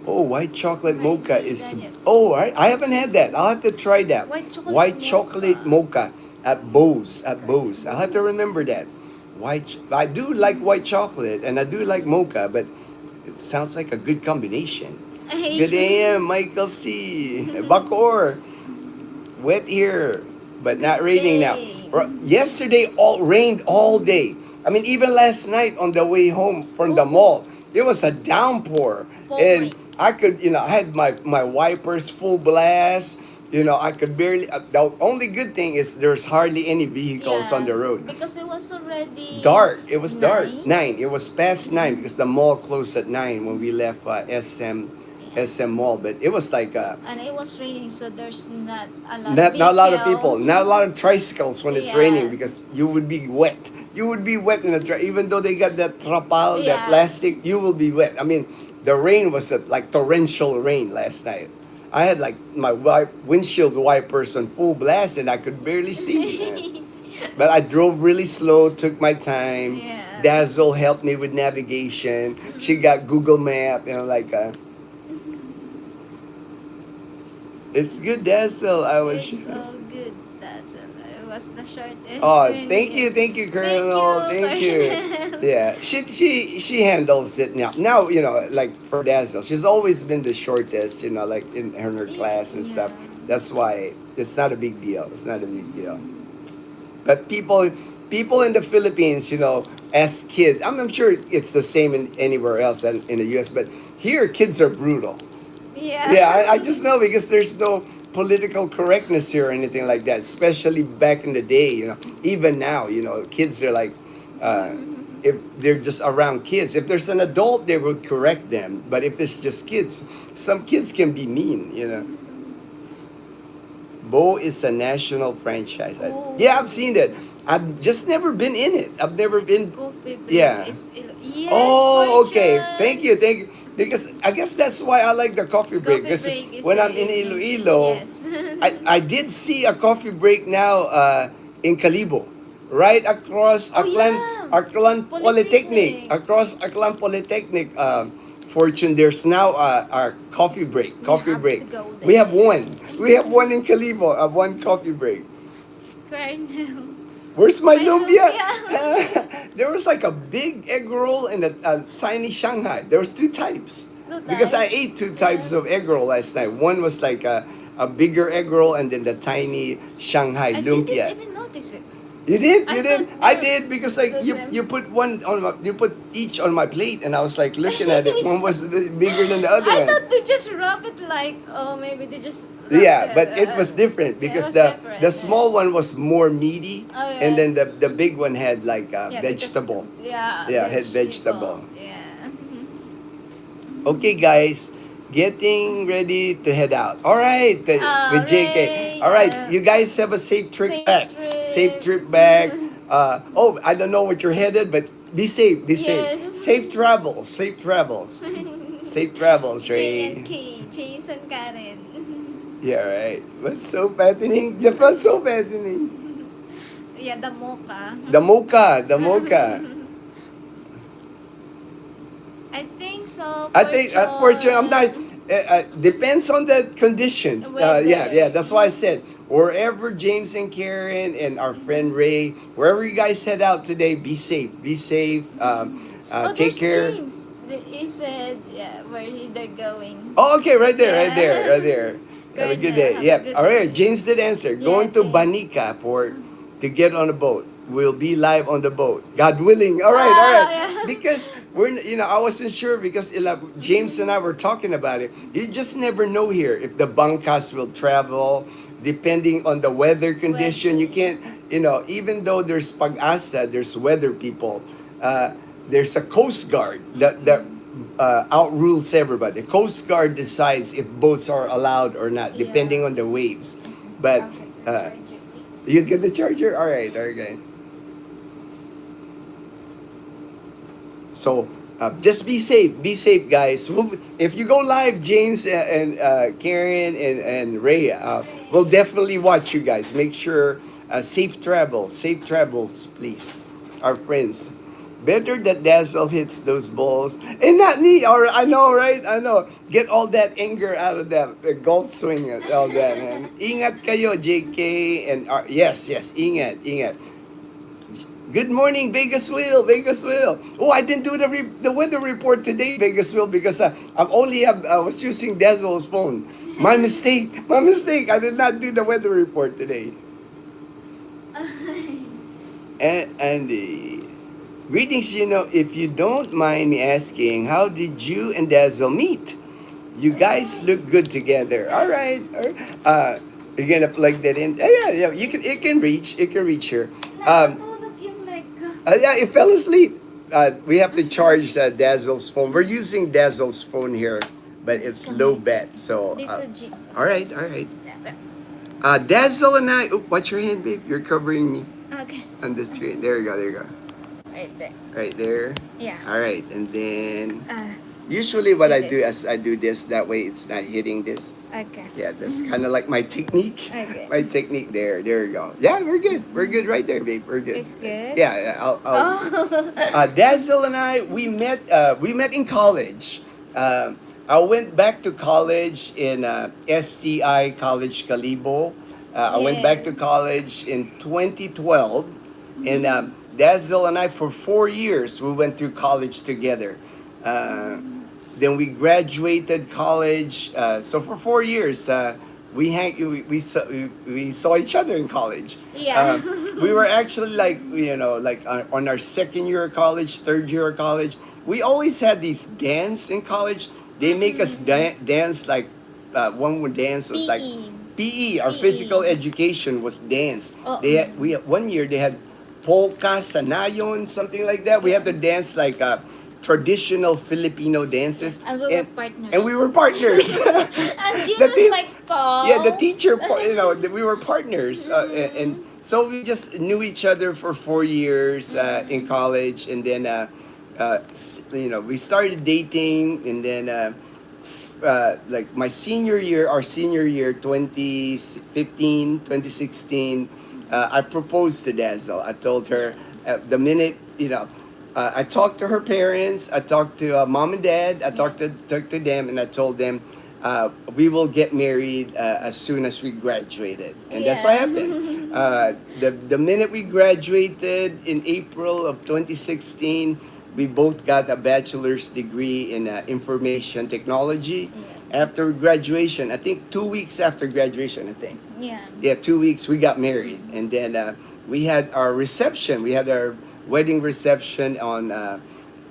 Oh, white chocolate May mocha hindi is. ganyan. Oh, I haven't had that. I'll have to try that. White chocolate White mocha. chocolate mocha at Bose. At Bose. I'll have to remember that. I do like white chocolate and I do like mocha, but it sounds like a good combination. Good AM, Michael C. Bakor. Wet here, but not raining now. day. Yesterday, all rained all day. I mean, even last night on the way home from the mall, it was a downpour, and Pouring. I had my wipers full blast. I could barely. The only good thing is there's hardly any vehicles on Yeah, the road. because it was already Dark. It was dark. 9. 9. It was past 9 because the mall closed at 9 when we left SM Yeah. Mall. But it was like And it was raining, so there's not a lot of not a lot of vehicle. people, not a lot of tricycles when it's raining Yeah. because you would be wet. You would be wet in even though they got that trapal, that Yeah. plastic, you will be wet. I mean, the rain was like torrential rain last night. I had like my windshield wipers on full blast and I could barely see. But I drove really slow, took my time. Yeah. Dazzle helped me with navigation. She got Google Map, like it's good, Dazzle. I was. It's all good. That's it. It was the shortest. Oh, when thank you, Thank Colonel. you, Thank you. Colonel. Yeah, she handles it now. Now like for Dazzle, she's always been the shortest. Like in her class and stuff. Yeah. That's why it's not a big deal. It's not a big deal. But people in the Philippines, as kids, I'm sure it's the same in anywhere else in the U.S. But here, kids are brutal. Yeah. Yeah, I just know because there's no political correctness here or anything like that. Especially back in the day, even now, kids are like, if they're just around kids. If there's an adult, they would correct them. But if it's just kids, some kids can be mean. Bo is a national franchise. Oh. Yeah, I've seen it. I've just never been in it. I've never been. Coffee break Yeah. is yes, Oh, okay. Fortune. Thank you. Because I guess that's why I like the coffee break. Coffee Because break is when I'm in Iloilo, yes. I did see a coffee break now in Calibo, right across Oh, yeah. Aklan Polytechnic, Polytechnic. across Aklan Polytechnic. Fortune, there's now our coffee break. Coffee have break. to go We have there. one. We have one in Calibo. One coffee break. Right now. Where's my My lumpia? lumpia. There was like a big egg roll and a tiny Shanghai. There was two types. Two Because I types. ate two types of egg roll last night. One was like a bigger egg roll and then the tiny Shanghai I didn't lumpia. even notice it. You did? I You did? thought I there did because like was you put one on you put each on my plate and I was like looking at it. One was bigger than the other I one. thought they just wrap it like, oh, maybe they just wrap Yeah, but it was different it because was the separate, the small one was more meaty, Oh, and yeah. then the big one had like Yeah, vegetable. because, yeah, Yeah, had vegetable. Yeah. Okay, guys, getting ready to head out. All right, with JK. Ray, All right, you guys have a safe trip safe back. trip. Safe trip back. Oh, I don't know what you're headed, but be safe. Be safe. Yes. Safe travels. Safe travels. Safe travels, J Ray. and K, James and Karen. Yeah, right. What's so fattening? Japan's so fattening. Yeah, the mocha. The mocha. I think so. I think unfortunately I'm not. Depends on the conditions. Yeah, Weather. that's why I said wherever James and Karen and our friend Ray, wherever you guys head out today, be safe. Be safe. Oh, Take there's care. James. He said, yeah, where they're going. Oh, okay, right there, Yeah. right there, right there. Have a Good good now. day. Have a Yep. good All right. day. James did answer. Yeah, Going to James. Banica port to get on a boat. We'll be live on the boat, God willing. All right, all Ah, right. yeah. Because I wasn't sure because James and I were talking about it. You just never know here if the bangkas will travel, depending on the weather condition. You Weather. can't, even though there's pag-asa, there's weather people. There's a coast guard that outrules everybody. The coast guard decides if boats are allowed or not, depending Yeah. on the waves. But you get the charger. All right, okay. So just be safe. Be safe, guys. If you go live, James and Karen and Ray, we'll definitely watch you guys. Make sure safe travels, please. Our friends. Better that Dazzle hits those balls and not me. Or I know, right? I know. Get all that anger out of that the golf swing and all that, man. Ingat kayo, JK and yes, ingat. Good morning, Vegas Will. Oh, I didn't do the weather report today, Vegas Will, because I was using Dazzle's phone. My mistake. I did not do the weather report today. And Andy, greetings. If you don't mind me asking, how did you and Dazzle meet? You guys look good together. All right. You're gonna plug that in. Yeah, yeah. You can. It can reach. It can reach here. Um, Nakatulog yung leg ko. yeah, it fell asleep. We have to charge Dazzle's phone. We're using Dazzle's phone here, but it's low bat. So, Dito, G. all right, all right. Dazzle and I. Oh, watch your hand, babe. You're covering me Okay. on the screen. There you go. There you go. Right there. Right there. Yeah. All right, and then Uh, usually what I do do this. is I do this. That way, it's not hitting this. okay. Yeah, that's kind of like my technique. Okay. My technique there. There you go. Yeah, we're good. We're good right there, babe. We're good. It's good? Yeah, yeah, I'll Oh. Dazzle and I we met in college. I went back to college in STI College Calibo. I went back to Yeah. college in 2012, and Dazzle and I for 4 years we went through college together. Then we graduated college. So for 4 years, we saw each other in college. Yeah. We were actually like like on our second year of college, third year of college. We always had these dance in college. They make us dance like one would dance was like PE. PE. Our PE. physical education was dance. Oh. We had, 1 year they had polka, sanayon, something like that. We had to dance like traditional Filipino dances. And we were partners. And we were partners. And Jim The was tea- like tall. Yeah, the teacher, we were partners, and so we just knew each other for 4 years in college, and then we started dating, and then like my senior year, our senior year, 2015, 2016, I proposed to Dazzle. I told her the minute I talked to her parents. I talked to mom and dad. I talked to them, and I told them we will get married as soon as we graduated, and that's what Yeah. happened. The minute we graduated in April of 2016, we both got a bachelor's degree in information technology. After graduation, I think 2 weeks after graduation, I think. Yeah. Yeah, 2 weeks we got married, and then we had our reception. We had our wedding reception on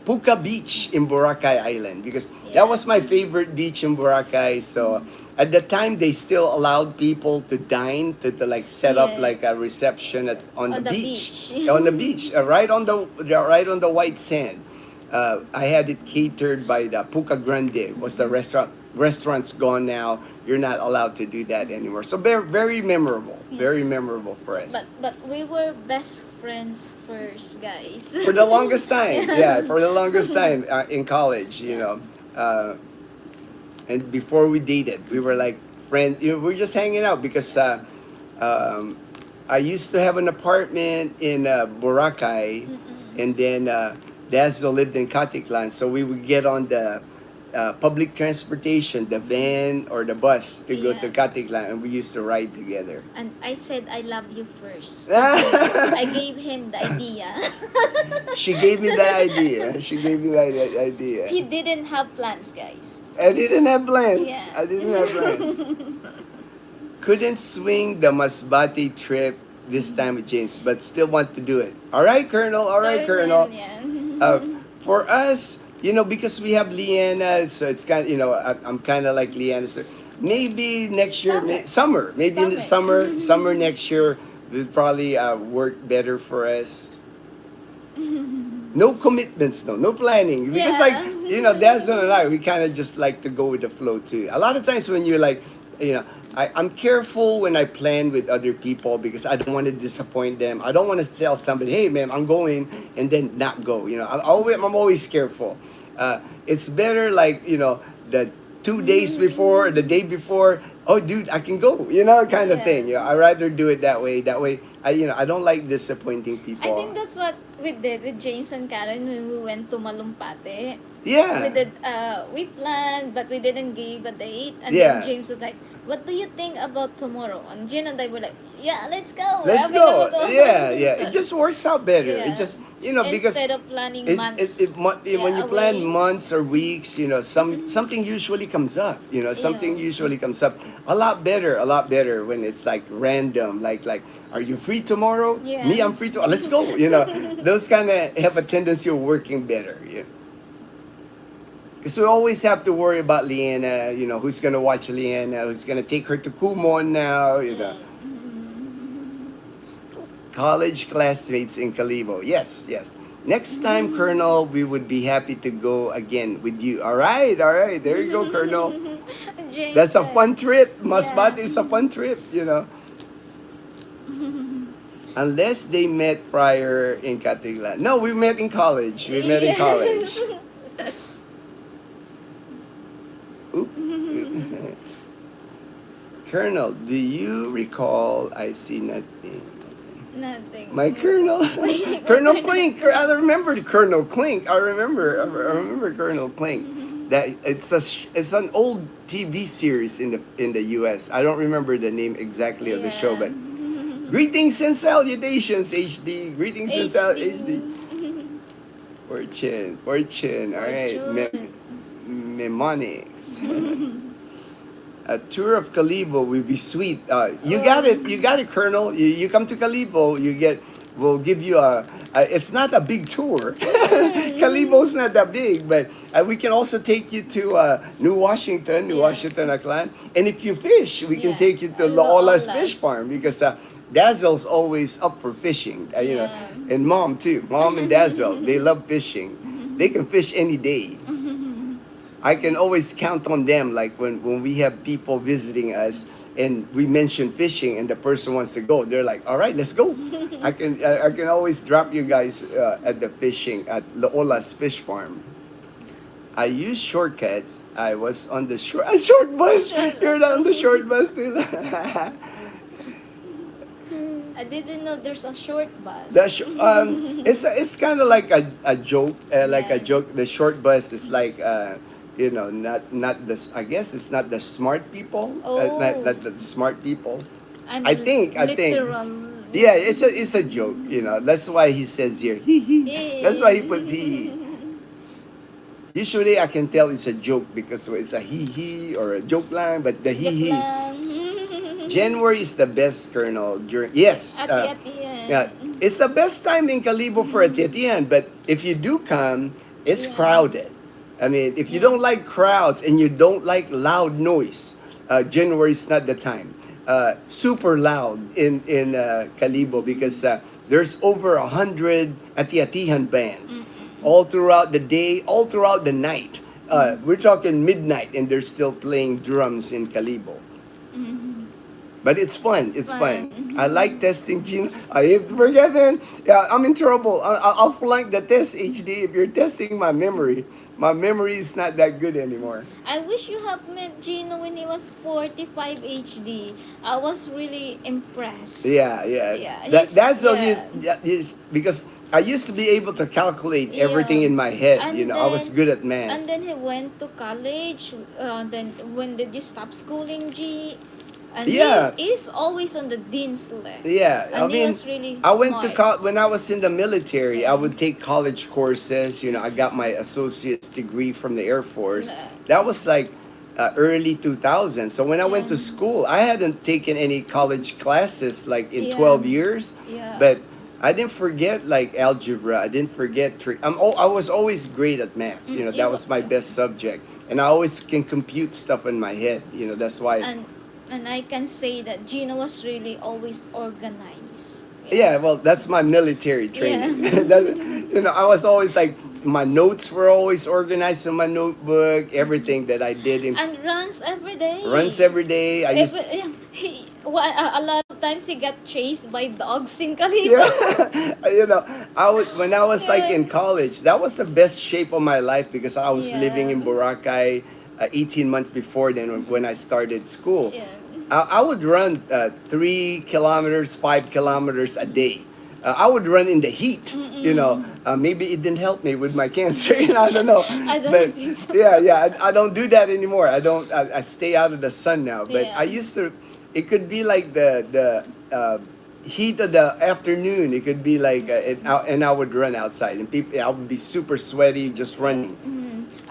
Puka Beach in Boracay Island because that was my favorite beach in Boracay. So at the time, they still allowed people to dine to like set up Yeah. like a reception on the On the beach, beach. on the beach, right on the white sand. I had it catered by the Puka Grande. Was the restaurant? Restaurant's gone now. You're not allowed to do that anymore. So very memorable, very memorable for us. But we were best friends first, guys. For the longest time, yeah, for the longest time in college, and before we dated, we were like friends. We were just hanging out because I used to have an apartment in Boracay, and then Dazzle lived in Katiklan, so we would get on the public transportation, the van or the bus to go to Yeah. Katiklan, and we used to ride together. And I said I love you first. I gave him the idea. She gave me that idea. She gave me that idea. He didn't have plans, guys. I didn't have plans. Yeah. I didn't have plans. Couldn't swing the Masbate trip this time with James, but still want to do it. All right, Colonel. All right, Colonel. Yeah. For us, because we have Leanna, so it's kind of, I'm kind of like Leanna. So maybe next year, summer. Maybe in the summer next year will probably work better for us. No commitments, no planning. Because Dazzle and I, we kind of just like to go with the flow too. A lot of times when you're like, I'm careful when I plan with other people because I don't want to disappoint them. I don't want to tell somebody, hey man, I'm going, and then not go. I'm always careful. It's better like, the 2 days before, the day before, oh dude, I can go, kind of thing. I rather do it that way. That way, I don't like disappointing people. I think that's what we did with James and Karen when we went to Malumpate. Yeah. We planned, but we didn't give a date. And Yeah. then James was like, what do you think about tomorrow? And Jen and I were like, yeah, let's go. Let's Happy go. na Yeah. It just works out better. Yeah. It just, because Instead of planning it's, months. when you plan away. months or weeks, something usually comes up. Something usually comes up. A lot better when it's like random. Like, are you free tomorrow? Yeah. Me, I'm free tomorrow. Let's go. Those kind of have a tendency of working better. Yeah. Because we always have to worry about Leanna, who's going to watch Leanna, who's going to take her to Kumon now. College classmates in Calibo. Yes, yes. Next time, Colonel, we would be happy to go again with you. All right, all right. There you go, Colonel. That's a Jason. fun trip. Yeah. Masbate is a fun trip. Unless they met prior in Catiglan. No, we met in college. We met in college. Yes. Oop. Colonel, do you recall? I see nothing. Nothing. My Colonel, Colonel Clink. I remember Colonel Clink. I remember Colonel Clink. That it's an old TV series in the U.S. I don't remember the name exactly of the show, Yeah. but greetings and salutations, HD. Greetings and HD. HD. Fortune. All right, Fortune. mnemonics. A tour of Calibo will be sweet. You got it. You got it, Colonel. You come to Calibo. We'll give you it's not a big tour. Calibo's not that big, but we can also take you to New Washington, Yeah. Aklan. And if you fish, we can Yeah. take you to Laola's Fish Farm because Dazzle's always up for fishing. Yeah. And Mom too. Mom and Dazzle, they love fishing. They can fish any day. I can always count on them. Like when we have people visiting us and we mention fishing and the person wants to go, they're like, "All right, let's go." I can always drop you guys at the fishing at Laola's Fish Farm. I use shortcuts. I was on the short bus. You're not on the short bus, still. I didn't know there's a short bus. It's kind of like a joke, like a Yeah. joke. The short bus is like not the. I guess it's not the smart people. Oh. Not the smart people. I'm I think. literal. Yeah, it's a joke. That's why he says here. Hee hee. That's why he put hee. Usually I can tell it's a joke because it's a hee hee or a joke line, but the hee hee. January is the best, Colonel. Yes. Ati-atian. Yeah, it's the best time in Calibo for a titian, but if you do come, it's Yeah. crowded. I mean, if you don't like crowds and you don't like loud noise, January is not the time. Super loud in Calibo because there's over 100 ati-atihan bands all throughout the day, all throughout the night. We're talking midnight and they're still playing drums in Calibo. But it's fun. It's fun. I like testing Gina. I have to forget, man. Yeah, I'm in trouble. I'll flunk the test, HD. If you're testing my memory is not that good anymore. I wish you have met Gino when he was 45 HD. I was really impressed. Yeah. Yeah, That's all yeah. because I used to be able to calculate Yeah. everything in my head. And I was then- good at math. And then he went to college. Then when did you stop schooling, G? And Yeah. he's always on the dean's list. Yeah, And he was really I went to smart. when I was in the military. I would take college courses. I got my associate's degree from the Air Force. That was like early 2000. So when I went to school, I hadn't taken any college classes like in Yeah. 12 years. Yeah. But I didn't forget like algebra. I didn't forget I was always great at math. That was my best subject, and I always can compute stuff in my head. That's why. And I can say that Gino was really always organized. Yeah, well, that's my military training. Yeah. I was always like, my notes were always organized in my notebook. Everything that I did And runs every day. runs every day. I used A lot of times he got chased by dogs in Calibo. yeah, when I was like in college, that was the best shape of my life because I was Yeah. living in Boracay 18 months before then when I started school. Yeah. I would run 3 kilometers, 5 kilometers a day. I would run in the heat. Maybe it didn't help me with my cancer. I don't know. I don't But think so. yeah. I don't do that anymore. I don't. I stay out of the sun now. But Yeah. I used to. It could be like the heat of the afternoon. It could be like and I would run outside, and I would be super sweaty just running.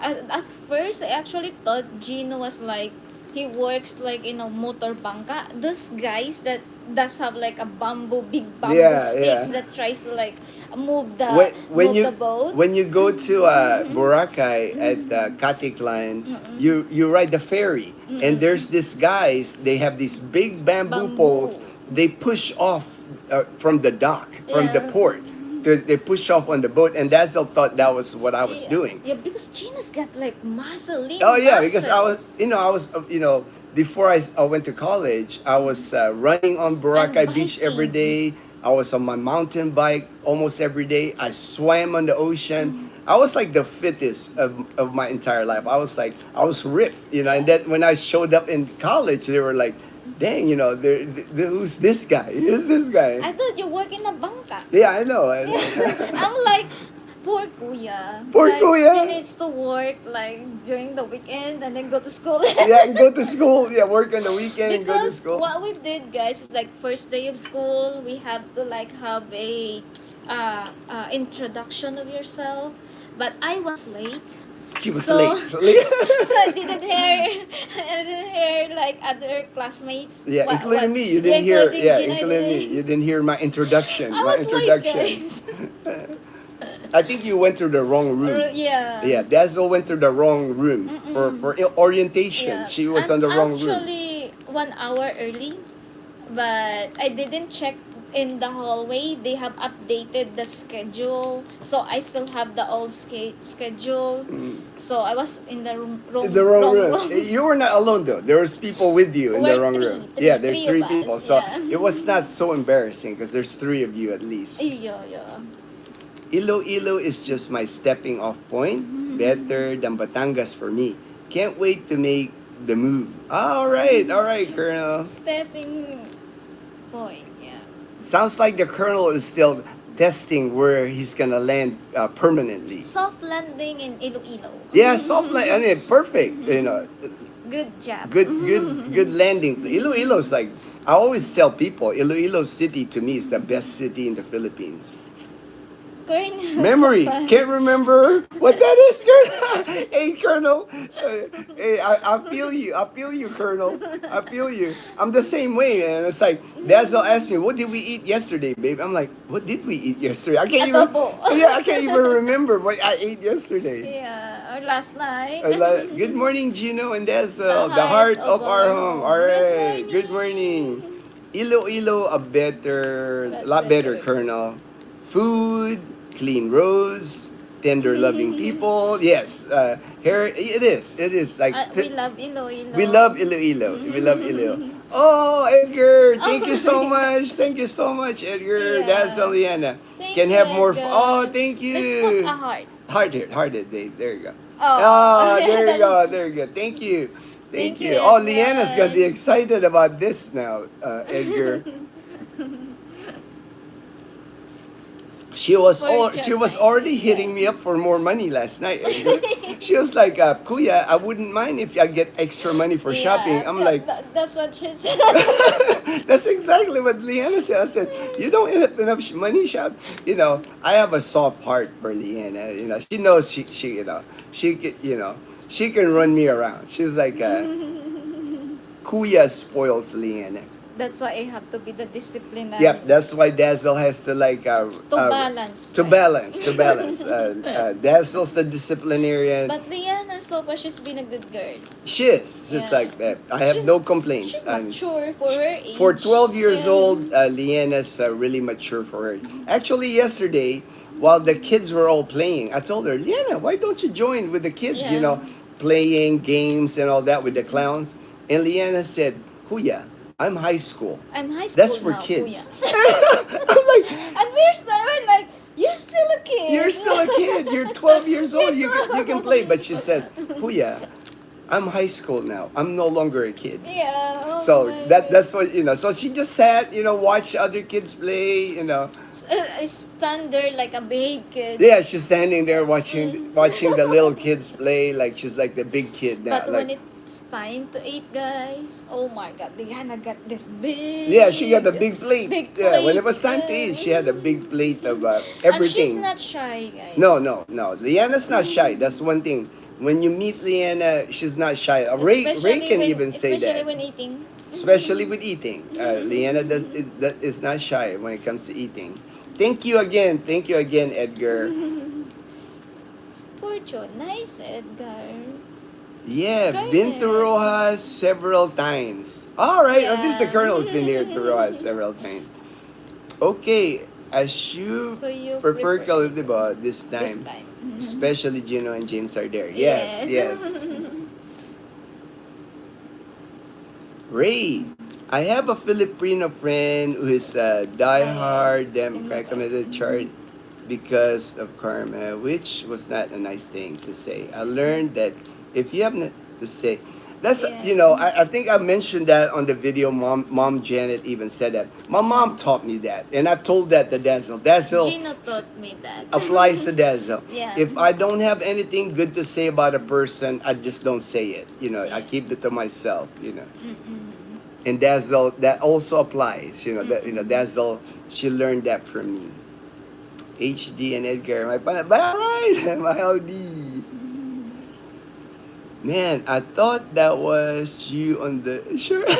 At first, I actually thought Gino was like, he works like in a motor bangka. Those guys that does have like a big bamboo Yeah, sticks yeah. that tries to like When move the you boat. when you go to Boracay at Katiklan, you ride the ferry, and there's these guys. They have these big bamboo Bamboo. poles. They push off from the dock, from the Yeah. port. They push off on the boat, and Dazzle thought that was what I was Yeah, doing. yeah, because Gina's got like Oh lean yeah, because muscles I was, before I went to college, I was running on and Boracay Beach every biking. day. I was on my mountain bike almost every day. I swam on the ocean. I was like the fittest of my entire life. I was ripped, And Yeah. then when I showed up in college, they were like, "Dang, who's this guy? Who's this guy?" I thought you work in a bangka. Yeah, I know, I know. I'm like, poor kuya. Poor Like, he kuya. needs to work like during the weekend and then go to school. Yeah, and go to school. Yeah, work on the weekend and go to Because school. what we did, guys, is like first day of school, we have to like have a introduction of yourself. But I was late. She was So, late. So late. so I didn't hear like other classmates. Yeah, What? including me. You Yeah, didn't hear. including Yeah, Gina, I including me. You didn't. didn't hear my introduction. I My was late, introduction. guys. I think you went to the wrong room. Yeah. Yeah, Dazzle went to the wrong room for orientation. Yeah. She was on I'm the wrong room. actually 1 hour early, but I didn't check in the hallway. They have updated the schedule, so I still have the old schedule. So I was in the In the wrong room. wrong. You were not alone though. There was people with you in the We're wrong three, room. three, Yeah, there's three three of people. us. So Yeah. it was not so embarrassing because there's three of you at least. Yeah, yeah. Iloilo is just my stepping off point. Better than Batangas for me. Can't wait to make the move. All right, Colonel. Stepping point. Yeah. Sounds like the Colonel is still testing where he's gonna land permanently. Soft landing in Iloilo. Yeah, soft land. I mean, perfect. Good job. Good landing. Iloilo's like, I always tell people, Iloilo City to me is the best city in the Philippines. Memory. Can't remember what that is, Colonel. Hey, Colonel. Hey, I feel you. I feel you, Colonel. I feel you. I'm the same way, man. It's like, Dazzle asked me, what did we eat yesterday, babe? I'm like, what did we eat yesterday? I can't even. Adobo. Yeah, I can't even remember what I ate yesterday. Yeah, or last night. Good morning, Gino and Dazzle. The The heart heart of of our our home. home. All Good right. morning. Good morning. Iloilo, Lot lot better, better. Colonel. Food, clean roads, tender loving people. Yes, here it is. It is like We love Iloilo. we love Iloilo. We love Iloilo. Oh, Edgar, thank you so much. Thank you so much, Edgar. Yeah. That's Aliana. Thank Can you, have more. Edgar. Oh, thank you. Let's put a heart. Hearted, Dave. There you go. Oh. Oh, there you go. There you go. Thank you. Thank Thank you. you, Oh, Edgar. Leanna's gonna be excited about this now, Edgar. She was already hitting me up for more money last night. Edgar. She was like, "Kuya, I wouldn't mind if I get extra money for shopping." I'm like, that's what she said. that's exactly what Leanna said. I said, "You don't have enough money shop." I have a soft heart for Leanna. She knows she can run me around. She's like, Kuya spoils Leanna. That's why I have to be the disciplinarian. Yep, that's why Dazzle has to balance. to right? balance. Dazzle's the disciplinarian. But Liana, so far, she's been a good girl. She is just Yeah. like that. I have She's- no complaints. She's mature for her age. For 12 years Yeah. old, Leanna's really mature for her. Actually, yesterday, while the kids were all playing, I told her, Leanna, why don't you join with the kids, Yeah. playing games and all that with the clowns? And Leanna said, Kuya, I'm high school. I'm high school That's for now, kids. Kuya. I'm like, And we're like, you're still a kid. you're still a kid. You're 12 years old. You can play. But she says, Kuya, I'm high school now. I'm no longer a kid. Yeah. Oh So my that's what So she just sat, watch other kids play. I stand there like a babe kid. Yeah, she's standing there watching the little kids play like she's like the big kid now. But when Like, it's time to eat, guys. Oh my God, Diana got this Yeah, she got a big plate. big Yeah, when it plate. was time to eat, she had a big plate of And she's everything. not shy, guys. No, no, no. Leanna's not shy. That's one thing. When you meet Leanna, she's not shy. Ray can even say Especially that. when eating. Especially with eating. Leanna is not shy when it comes to eating. Thank you again. Thank you again, Edgar. Fortune, nice, Edgar. Yeah, been to Garnet. Rojas several times. All right, at least the Yeah. Colonel's been here to Rojas several times. Okay, as you So you prefer prefer Kaladiba this this time, time. especially Gino and James are there. Yes, Yes. yes. Ray, I have a Filipino friend who is a Diet. diehard Democrat committed chart because of karma, which was not a nice thing to say. I learned that if you have to say, that's Yes. I think I mentioned that on the video. Mom Janet even said that. My mom taught me that, and I've told that to Dazzle. Dazzle Gino taught me that. applies to Dazzle. Yeah. If I don't have anything good to say about a person, I just don't say it. I Yeah. keep it to myself. Mm-mm. And Dazzle, that also applies. Mm-mm. Dazzle, she learned that from me. HD and Edgar, alright, my OD. Man, I thought that was you on the shirt. When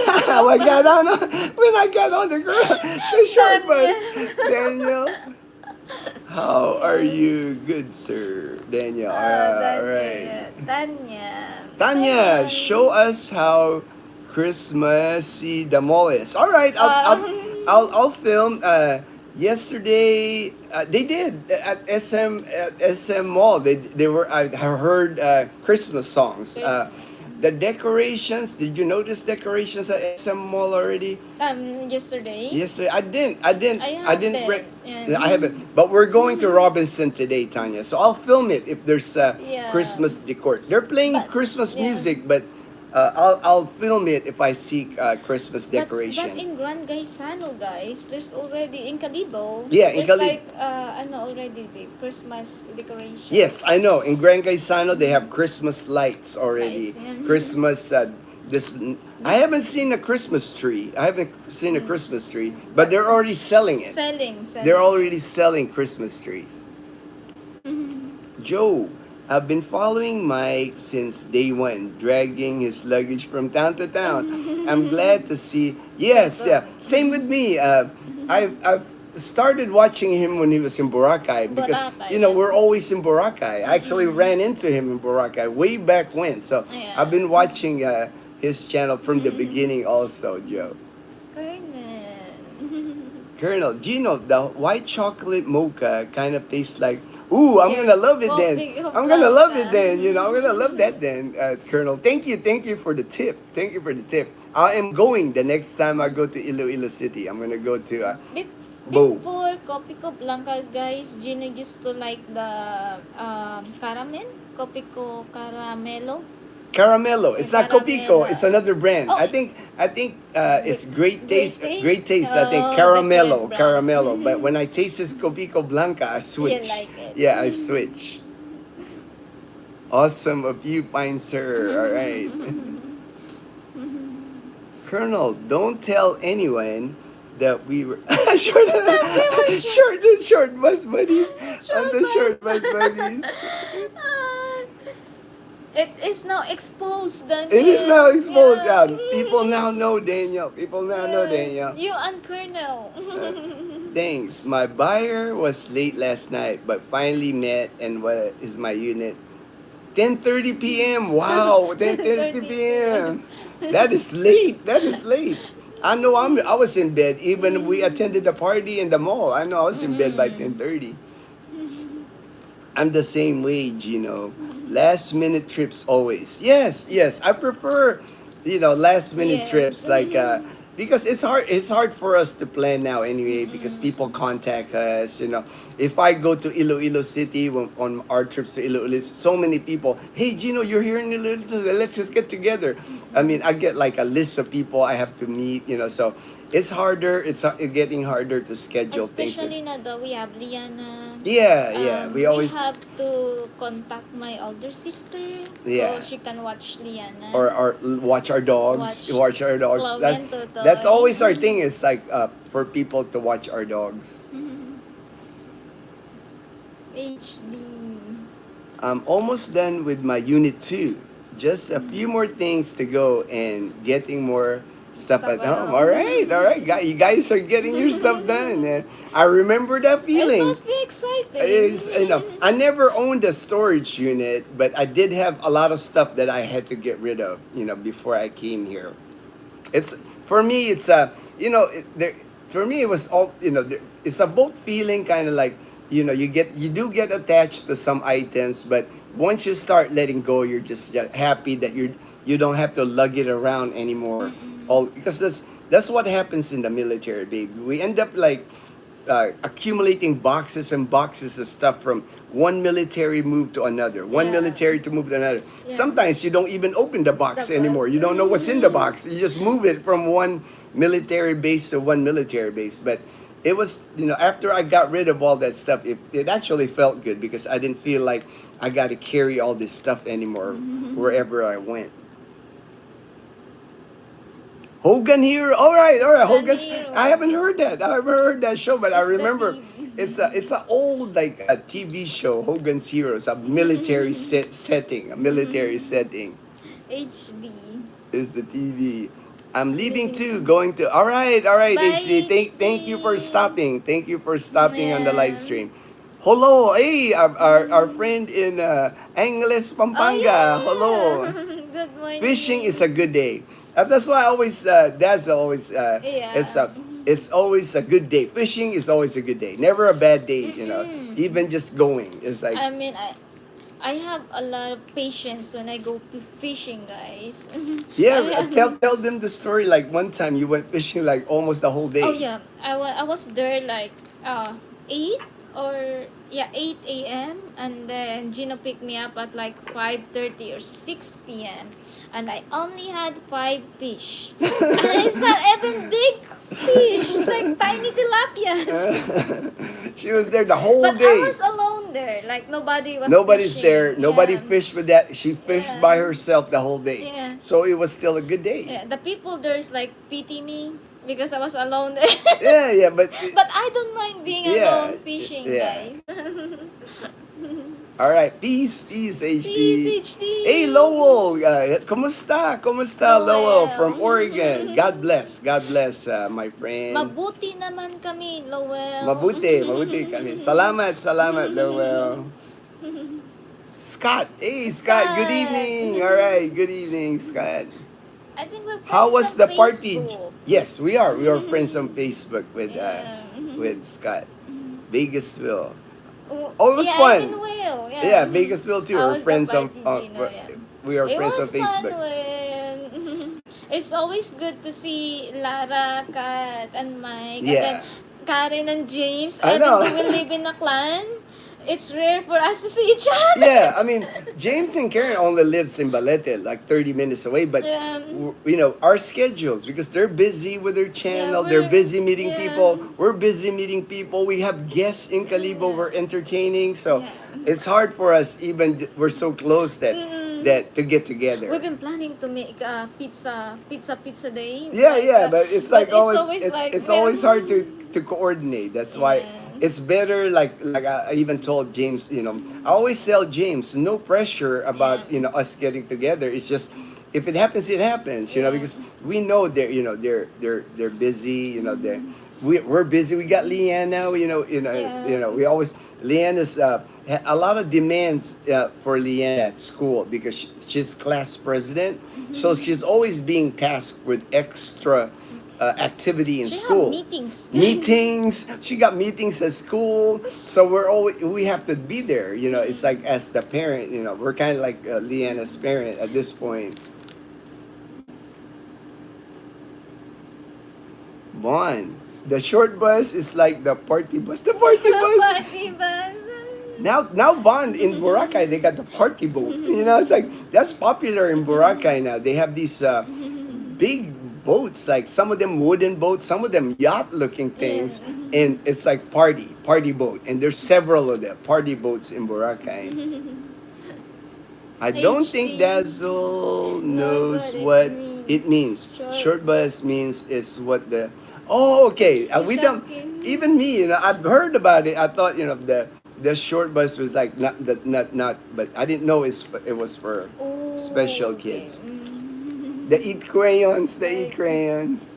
I got on the short bus. Daniel, how are you, good sir? Daniel, alright. Tanya. Tanya. Tanya, show Hi. us how Christmassy the mall is. All right, I'll film. Yesterday, they did at SM Mall. They were. I heard Christmas songs. Christmas. The decorations. Did you notice decorations at SM Mall already? Yesterday. Yesterday, I didn't. I didn't. I I didn't. haven't. I haven't. But we're going to Robinson today, Tanya. So I'll film it if there's Yeah. Christmas decor. They're playing But Christmas yeah. music, but I'll film it if I see Christmas But decoration. in Grand Gaisano, guys, there's already in Calibo. Yeah, in There's Cali. like already the Christmas decoration. Yes, I know. In Gran Gaisano, they have Christmas lights already. Lights, yeah. Christmas. This. I haven't seen a Christmas tree. I haven't seen a Christmas tree, but they're already selling it. Selling. They're already selling Christmas trees. Joe, I've been following Mike since day one, dragging his luggage from town to town. I'm glad to see. Yes, yeah. Same with me. I've started watching him when he was in Boracay because Boracay, yeah. we're always in Boracay. I actually ran into him in Boracay way back when. So Yeah. I've been watching his channel from the beginning also, Joe. Kernan. Colonel, Gino, the white chocolate mocha kind of tastes like, ooh, I'm gonna love it then. I'm gonna love it then, I'm gonna love that then, Colonel. Thank you for the tip. Thank you for the tip. I am going the next time I go to Iloilo City. I'm gonna go to Bo. Before Copico Blanca, guys, Gina used to like the caramel. Copico Caramelo. Caramello. It's not Copico. Caramelo. It's another brand. Oh, I think it's Great Taste. Great Taste? Great Taste. I think Oh, Caramello. different brand. Caramello. But when I taste this Copico Blanca, I switch. like it. Yeah, I switch. Awesome of you, fine sir. All right. Colonel, don't tell anyone that we were short, short bus buddies. On the short bus buddies. It is now exposed, Daniel. It is now exposed. Yeah. Yeah, people now know Daniel. People now know Daniel. You and Colonel. Thanks. My buyer was late last night, but finally met. And what is my unit? 10:30 p.m. Wow, 10:30 p.m. That is late. That is late. I know. I was in bed even we attended the party in the mall. I know I was in bed by 10:30. I'm the same way, Last minute trips always. Yes, yes. I prefer, last minute Yes. trips because it's hard for us to plan now anyway because people contact us, If I go to Iloilo City on our trips to Iloilo, so many people, hey, Gino, you're here in Iloilo, let's just get together. I mean, I get like a list of people I have to meet, so it's harder, it's getting harder to schedule things. Especially na daw we have Liana, Yeah, yeah. We We always have to contact my older sister so yeah. she can watch Liana. Or watch our dogs. Watch Watch our dogs. Chloe and That's Tutoy. always our thing. Is like for people to watch our dogs. HD. I'm almost done with my unit two. Just a few more things to go and getting more stuff Stuff at at home. All right, home. you guys are getting your stuff done. And I remember that It feeling. must be exciting. Is I never owned a storage unit, but I did have a lot of stuff that I had to get rid of. Before I came here. It's for me. It's there. For me, it was all it's a both feeling, kind of like you do get attached to some items, but once you start letting go, you're just happy that you don't have to lug it around anymore. Mm-mm. All because that's what happens in the military, baby. We end up like accumulating boxes and boxes of stuff from one military move to another, one Yeah. military to move to another. Yeah. Sometimes you don't even open the box The anymore. You box. don't know what's in the box. You just move it from one military base to one military base. But it was, after I got rid of all that stuff, it actually felt good because I didn't feel like I got to carry all this stuff anymore wherever I went. Hogan Hero. All right, all right. Hogan Hogan's. Hero. I haven't heard that. I haven't heard that show, but I It's the remember TV. it's a old like a TV show. Hogan's Heroes, a military setting, a military setting HD. is the TV. I'm leaving too. Leaving. Going to. All right. Bye, HD. Thank you for HD. stopping. Thank you for stopping on the live Yeah. stream. Hello, hey, our friend in Angeles, Oh Pampanga. Hello. yeah. Good morning. Fishing is a good day. That's why I always, that's always, it's Yeah. a, it's always a good day. Fishing is always a good day. Never a bad day, Mm-mm. Even just going. It's like, I mean, I have a lot of patience when I go fishing, guys. yeah, I tell them the story. Like one time you went fishing like almost the whole day. Oh yeah, I was there like 8 or yeah 8 a.m. and then Gino picked me up at like 5:30 or 6 p.m. and I only had 5 fish. And it's not even big fish. It's like tiny tilapias. She was there the whole But I day. was alone there. Like nobody was Nobody's fishing. there. Nobody Yeah. fished with that. She fished by Yeah. herself the whole day. Yeah. So it was still a good day. Yeah, the people there's like pity me because I was alone there. Yeah, but But I don't mind being Yeah, alone fishing, yeah. guys. all right, peace, HD. Peace, HD. Hey, Lowell, kumusta, Lowell from Lowell. Oregon. God bless, my friend. Mabuti naman kami, Lowell. Mabuti kami. Salamat, Lowell. Scott, hey, Scott, good Scott. evening. All right, good evening, Scott. I think we're friends How was on the party? Facebook. Yes, we are. We are friends on Facebook Yeah. with Scott. Vegasville. Oh, it was yeah, fun. I can will. Yeah, Vegasville too. I We're was the friends on. party Gino, yeah. We are It friends on was fun Facebook. when it's always good to see Lara, Kat, and Mike. Yeah. And then Karen and James. I Even know. though we live in a clan, it's rare for us to see each other. Yeah, I mean, James and Karen only lives in Balete, like 30 minutes away, but Yeah. our schedules, because they're busy with their channel, Yeah, they're we're- busy meeting yeah. people, we're busy meeting people, we have guests in Calibo, Yeah. we're entertaining, so Yeah. it's hard for us, even we're so close that to get together. We've been planning to make a pizza day. Yeah, like, yeah, but it's like it's always, like it's always hard to coordinate. That's why Yeah. it's better. Like I even told James, I always tell James, no pressure about Yeah. us getting together. It's just if it happens, it happens. Yeah. Because we know they're busy. We're busy. We got Leanne now. Yeah. We always Leanne is a lot of demands for Leanne at school because she's class president, so she's always being tasked with extra activity in They school. have meetings. Meetings. She got meetings at school, so we have to be there. It's like as the parent. We're kind of like Leanna's parent at this point. Bon. The short bus is like the party bus. The party bus. Party bus. Now Bond in Boracay, they got the party boat. It's like that's popular in Boracay now. They have these big boats, like some of them wooden boats, some of them yacht looking Yeah. things, and it's like party boat, and there's several of them party boats in Boracay. I don't think HD. Dazzle No, what knows it what it means. means. Short. Short bus means it's what the. Oh, okay. We don't. Shocking. Even me, I've heard about it. I thought, the short bus was like not. But I didn't know it was for Oh, special okay. kids. They eat crayons. They eat Like, crayons.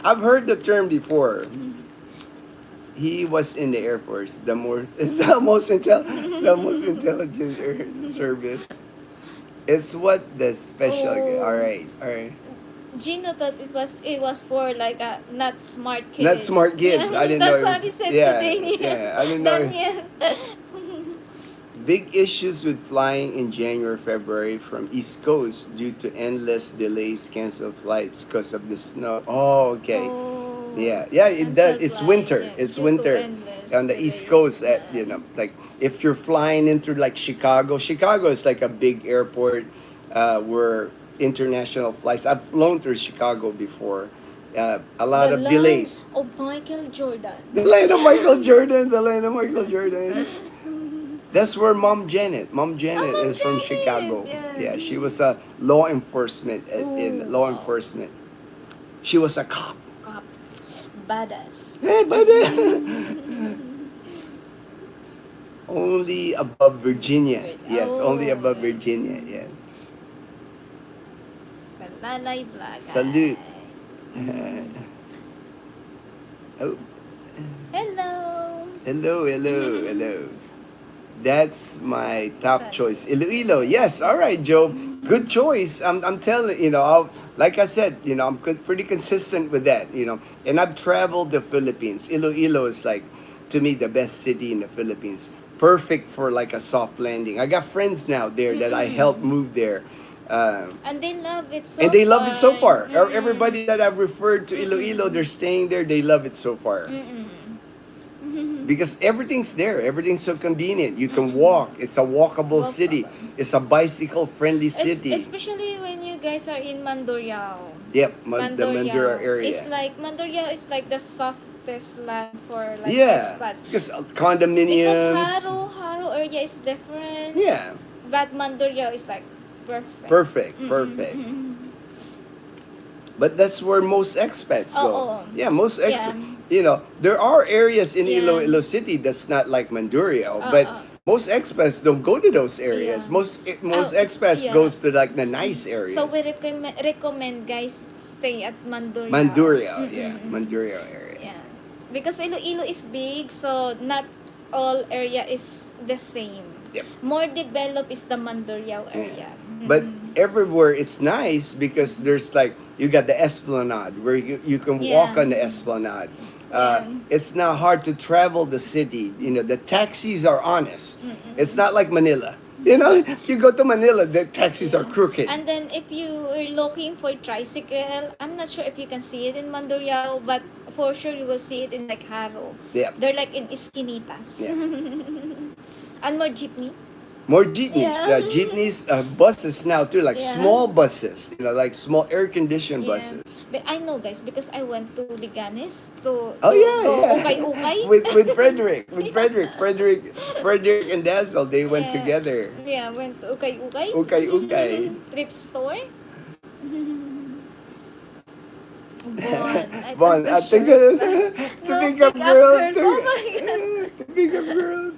I've heard the term before. He was in the Air Force, the most intelligent service. It's what the special. All oh, right, all right. Gino thought it was for like not smart Not kids. smart Yeah, kids. I didn't know that's it what was. he said Yeah, today. Yeah. yeah. I didn't know. Daniel. Big issues with flying in January, February from East Coast due to endless delays, canceled flights because of the snow. Oh, okay. Oh, Yeah, yeah, it does. cancel It's flight. winter. Yeah, It's due to winter endless on the East delays. Coast. Like if you're flying into like Chicago, Chicago is like a big airport where international flights. I've flown through Chicago before. A lot The of land delays. of Michael Jordan. The land of Michael Jordan. The land of Michael Jordan. That's where Mom Oh, Janet Mom is from Janet. Chicago. Yeah. Yeah, she was a law enforcement in Oh, law wow. enforcement. She was a cop. Cop. Badass. Hey, but only above Virginia. Wait, Yes, only oh, above yeah. Virginia. Yeah. Kalalay Black. Salute. Oh, Hello. hello. That's my top choice. Iloilo. Yes. All right, Joe. Good choice. I'm telling like I said, I'm pretty consistent with that. And I've traveled the Philippines. Iloilo is like, to me, the best city in the Philippines. Perfect for like a soft landing. I got friends now there that I helped move there. And they love it so And they love it so far. far. Everybody that I've referred to Iloilo, they're staying there. They love it so far. Because everything's there. Everything's so convenient. You can walk. It's a walkable city. Walkable. It's a bicycle-friendly city. Especially when you guys are in Mandurriao. Yep, the Mandurah area. It's like Mandurriao is like the softest land for like Yeah, expats. because Because condominiums. Haro area is different. Yeah, But Mandurriao is like perfect. perfect. But that's where most expats go. Oo. Yeah, most Yeah. there are areas in Yeah. Iloilo City that's not like Mandurriao, Oo. but most expats don't go to those areas. Yeah. Most It's- expats yeah. goes to like the nice areas. So we recommend guys stay at Mandurriao. Mandurriao, yeah, Mandurriao area. Yeah. Because Iloilo is big, so not all area is the same. Yep. More developed is the Mandurriao area. But everywhere it's nice because there's like you got the Esplanade where you can walk Yeah. on the Esplanade. Yeah. It's not hard to travel the city. The taxis are honest. It's not like Manila. You go to Manila, the taxis are crooked. And then if you are looking for tricycle, I'm not sure if you can see it in Mandurriao, but for sure you will see it in like Haro. Yeah. They're like in Esquinitas. Yeah. And more jeepney. More jeepneys. Yeah. Jeepneys, buses now too, like Yeah. small buses, like small air-conditioned buses. But I know guys because I went to Liganes to Oh yeah, yeah. ukay-ukay. with Frederick, Frederick and Dazzle, they went Yeah. together. Yeah, went to ukay-ukay. Ukay-ukay. Trip store. Bon, Bon, I think to No, pick up pick up girls. girls. Oh my God. To pick up girls.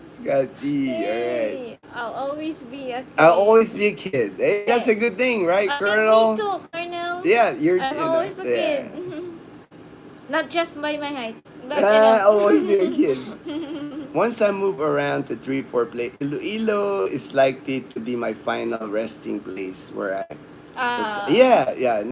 Scotty, alright. Hey, I'll always be a kid. I'll always be a kid. Hey, that's a good thing, right, Colonel? Me too, Colonel. Yeah, I'm always a kid. Not just by my height. But, I'll always be a kid. Once I move around to 3-4 place, Iloilo is likely to be my final resting place where I. Ah. Yeah.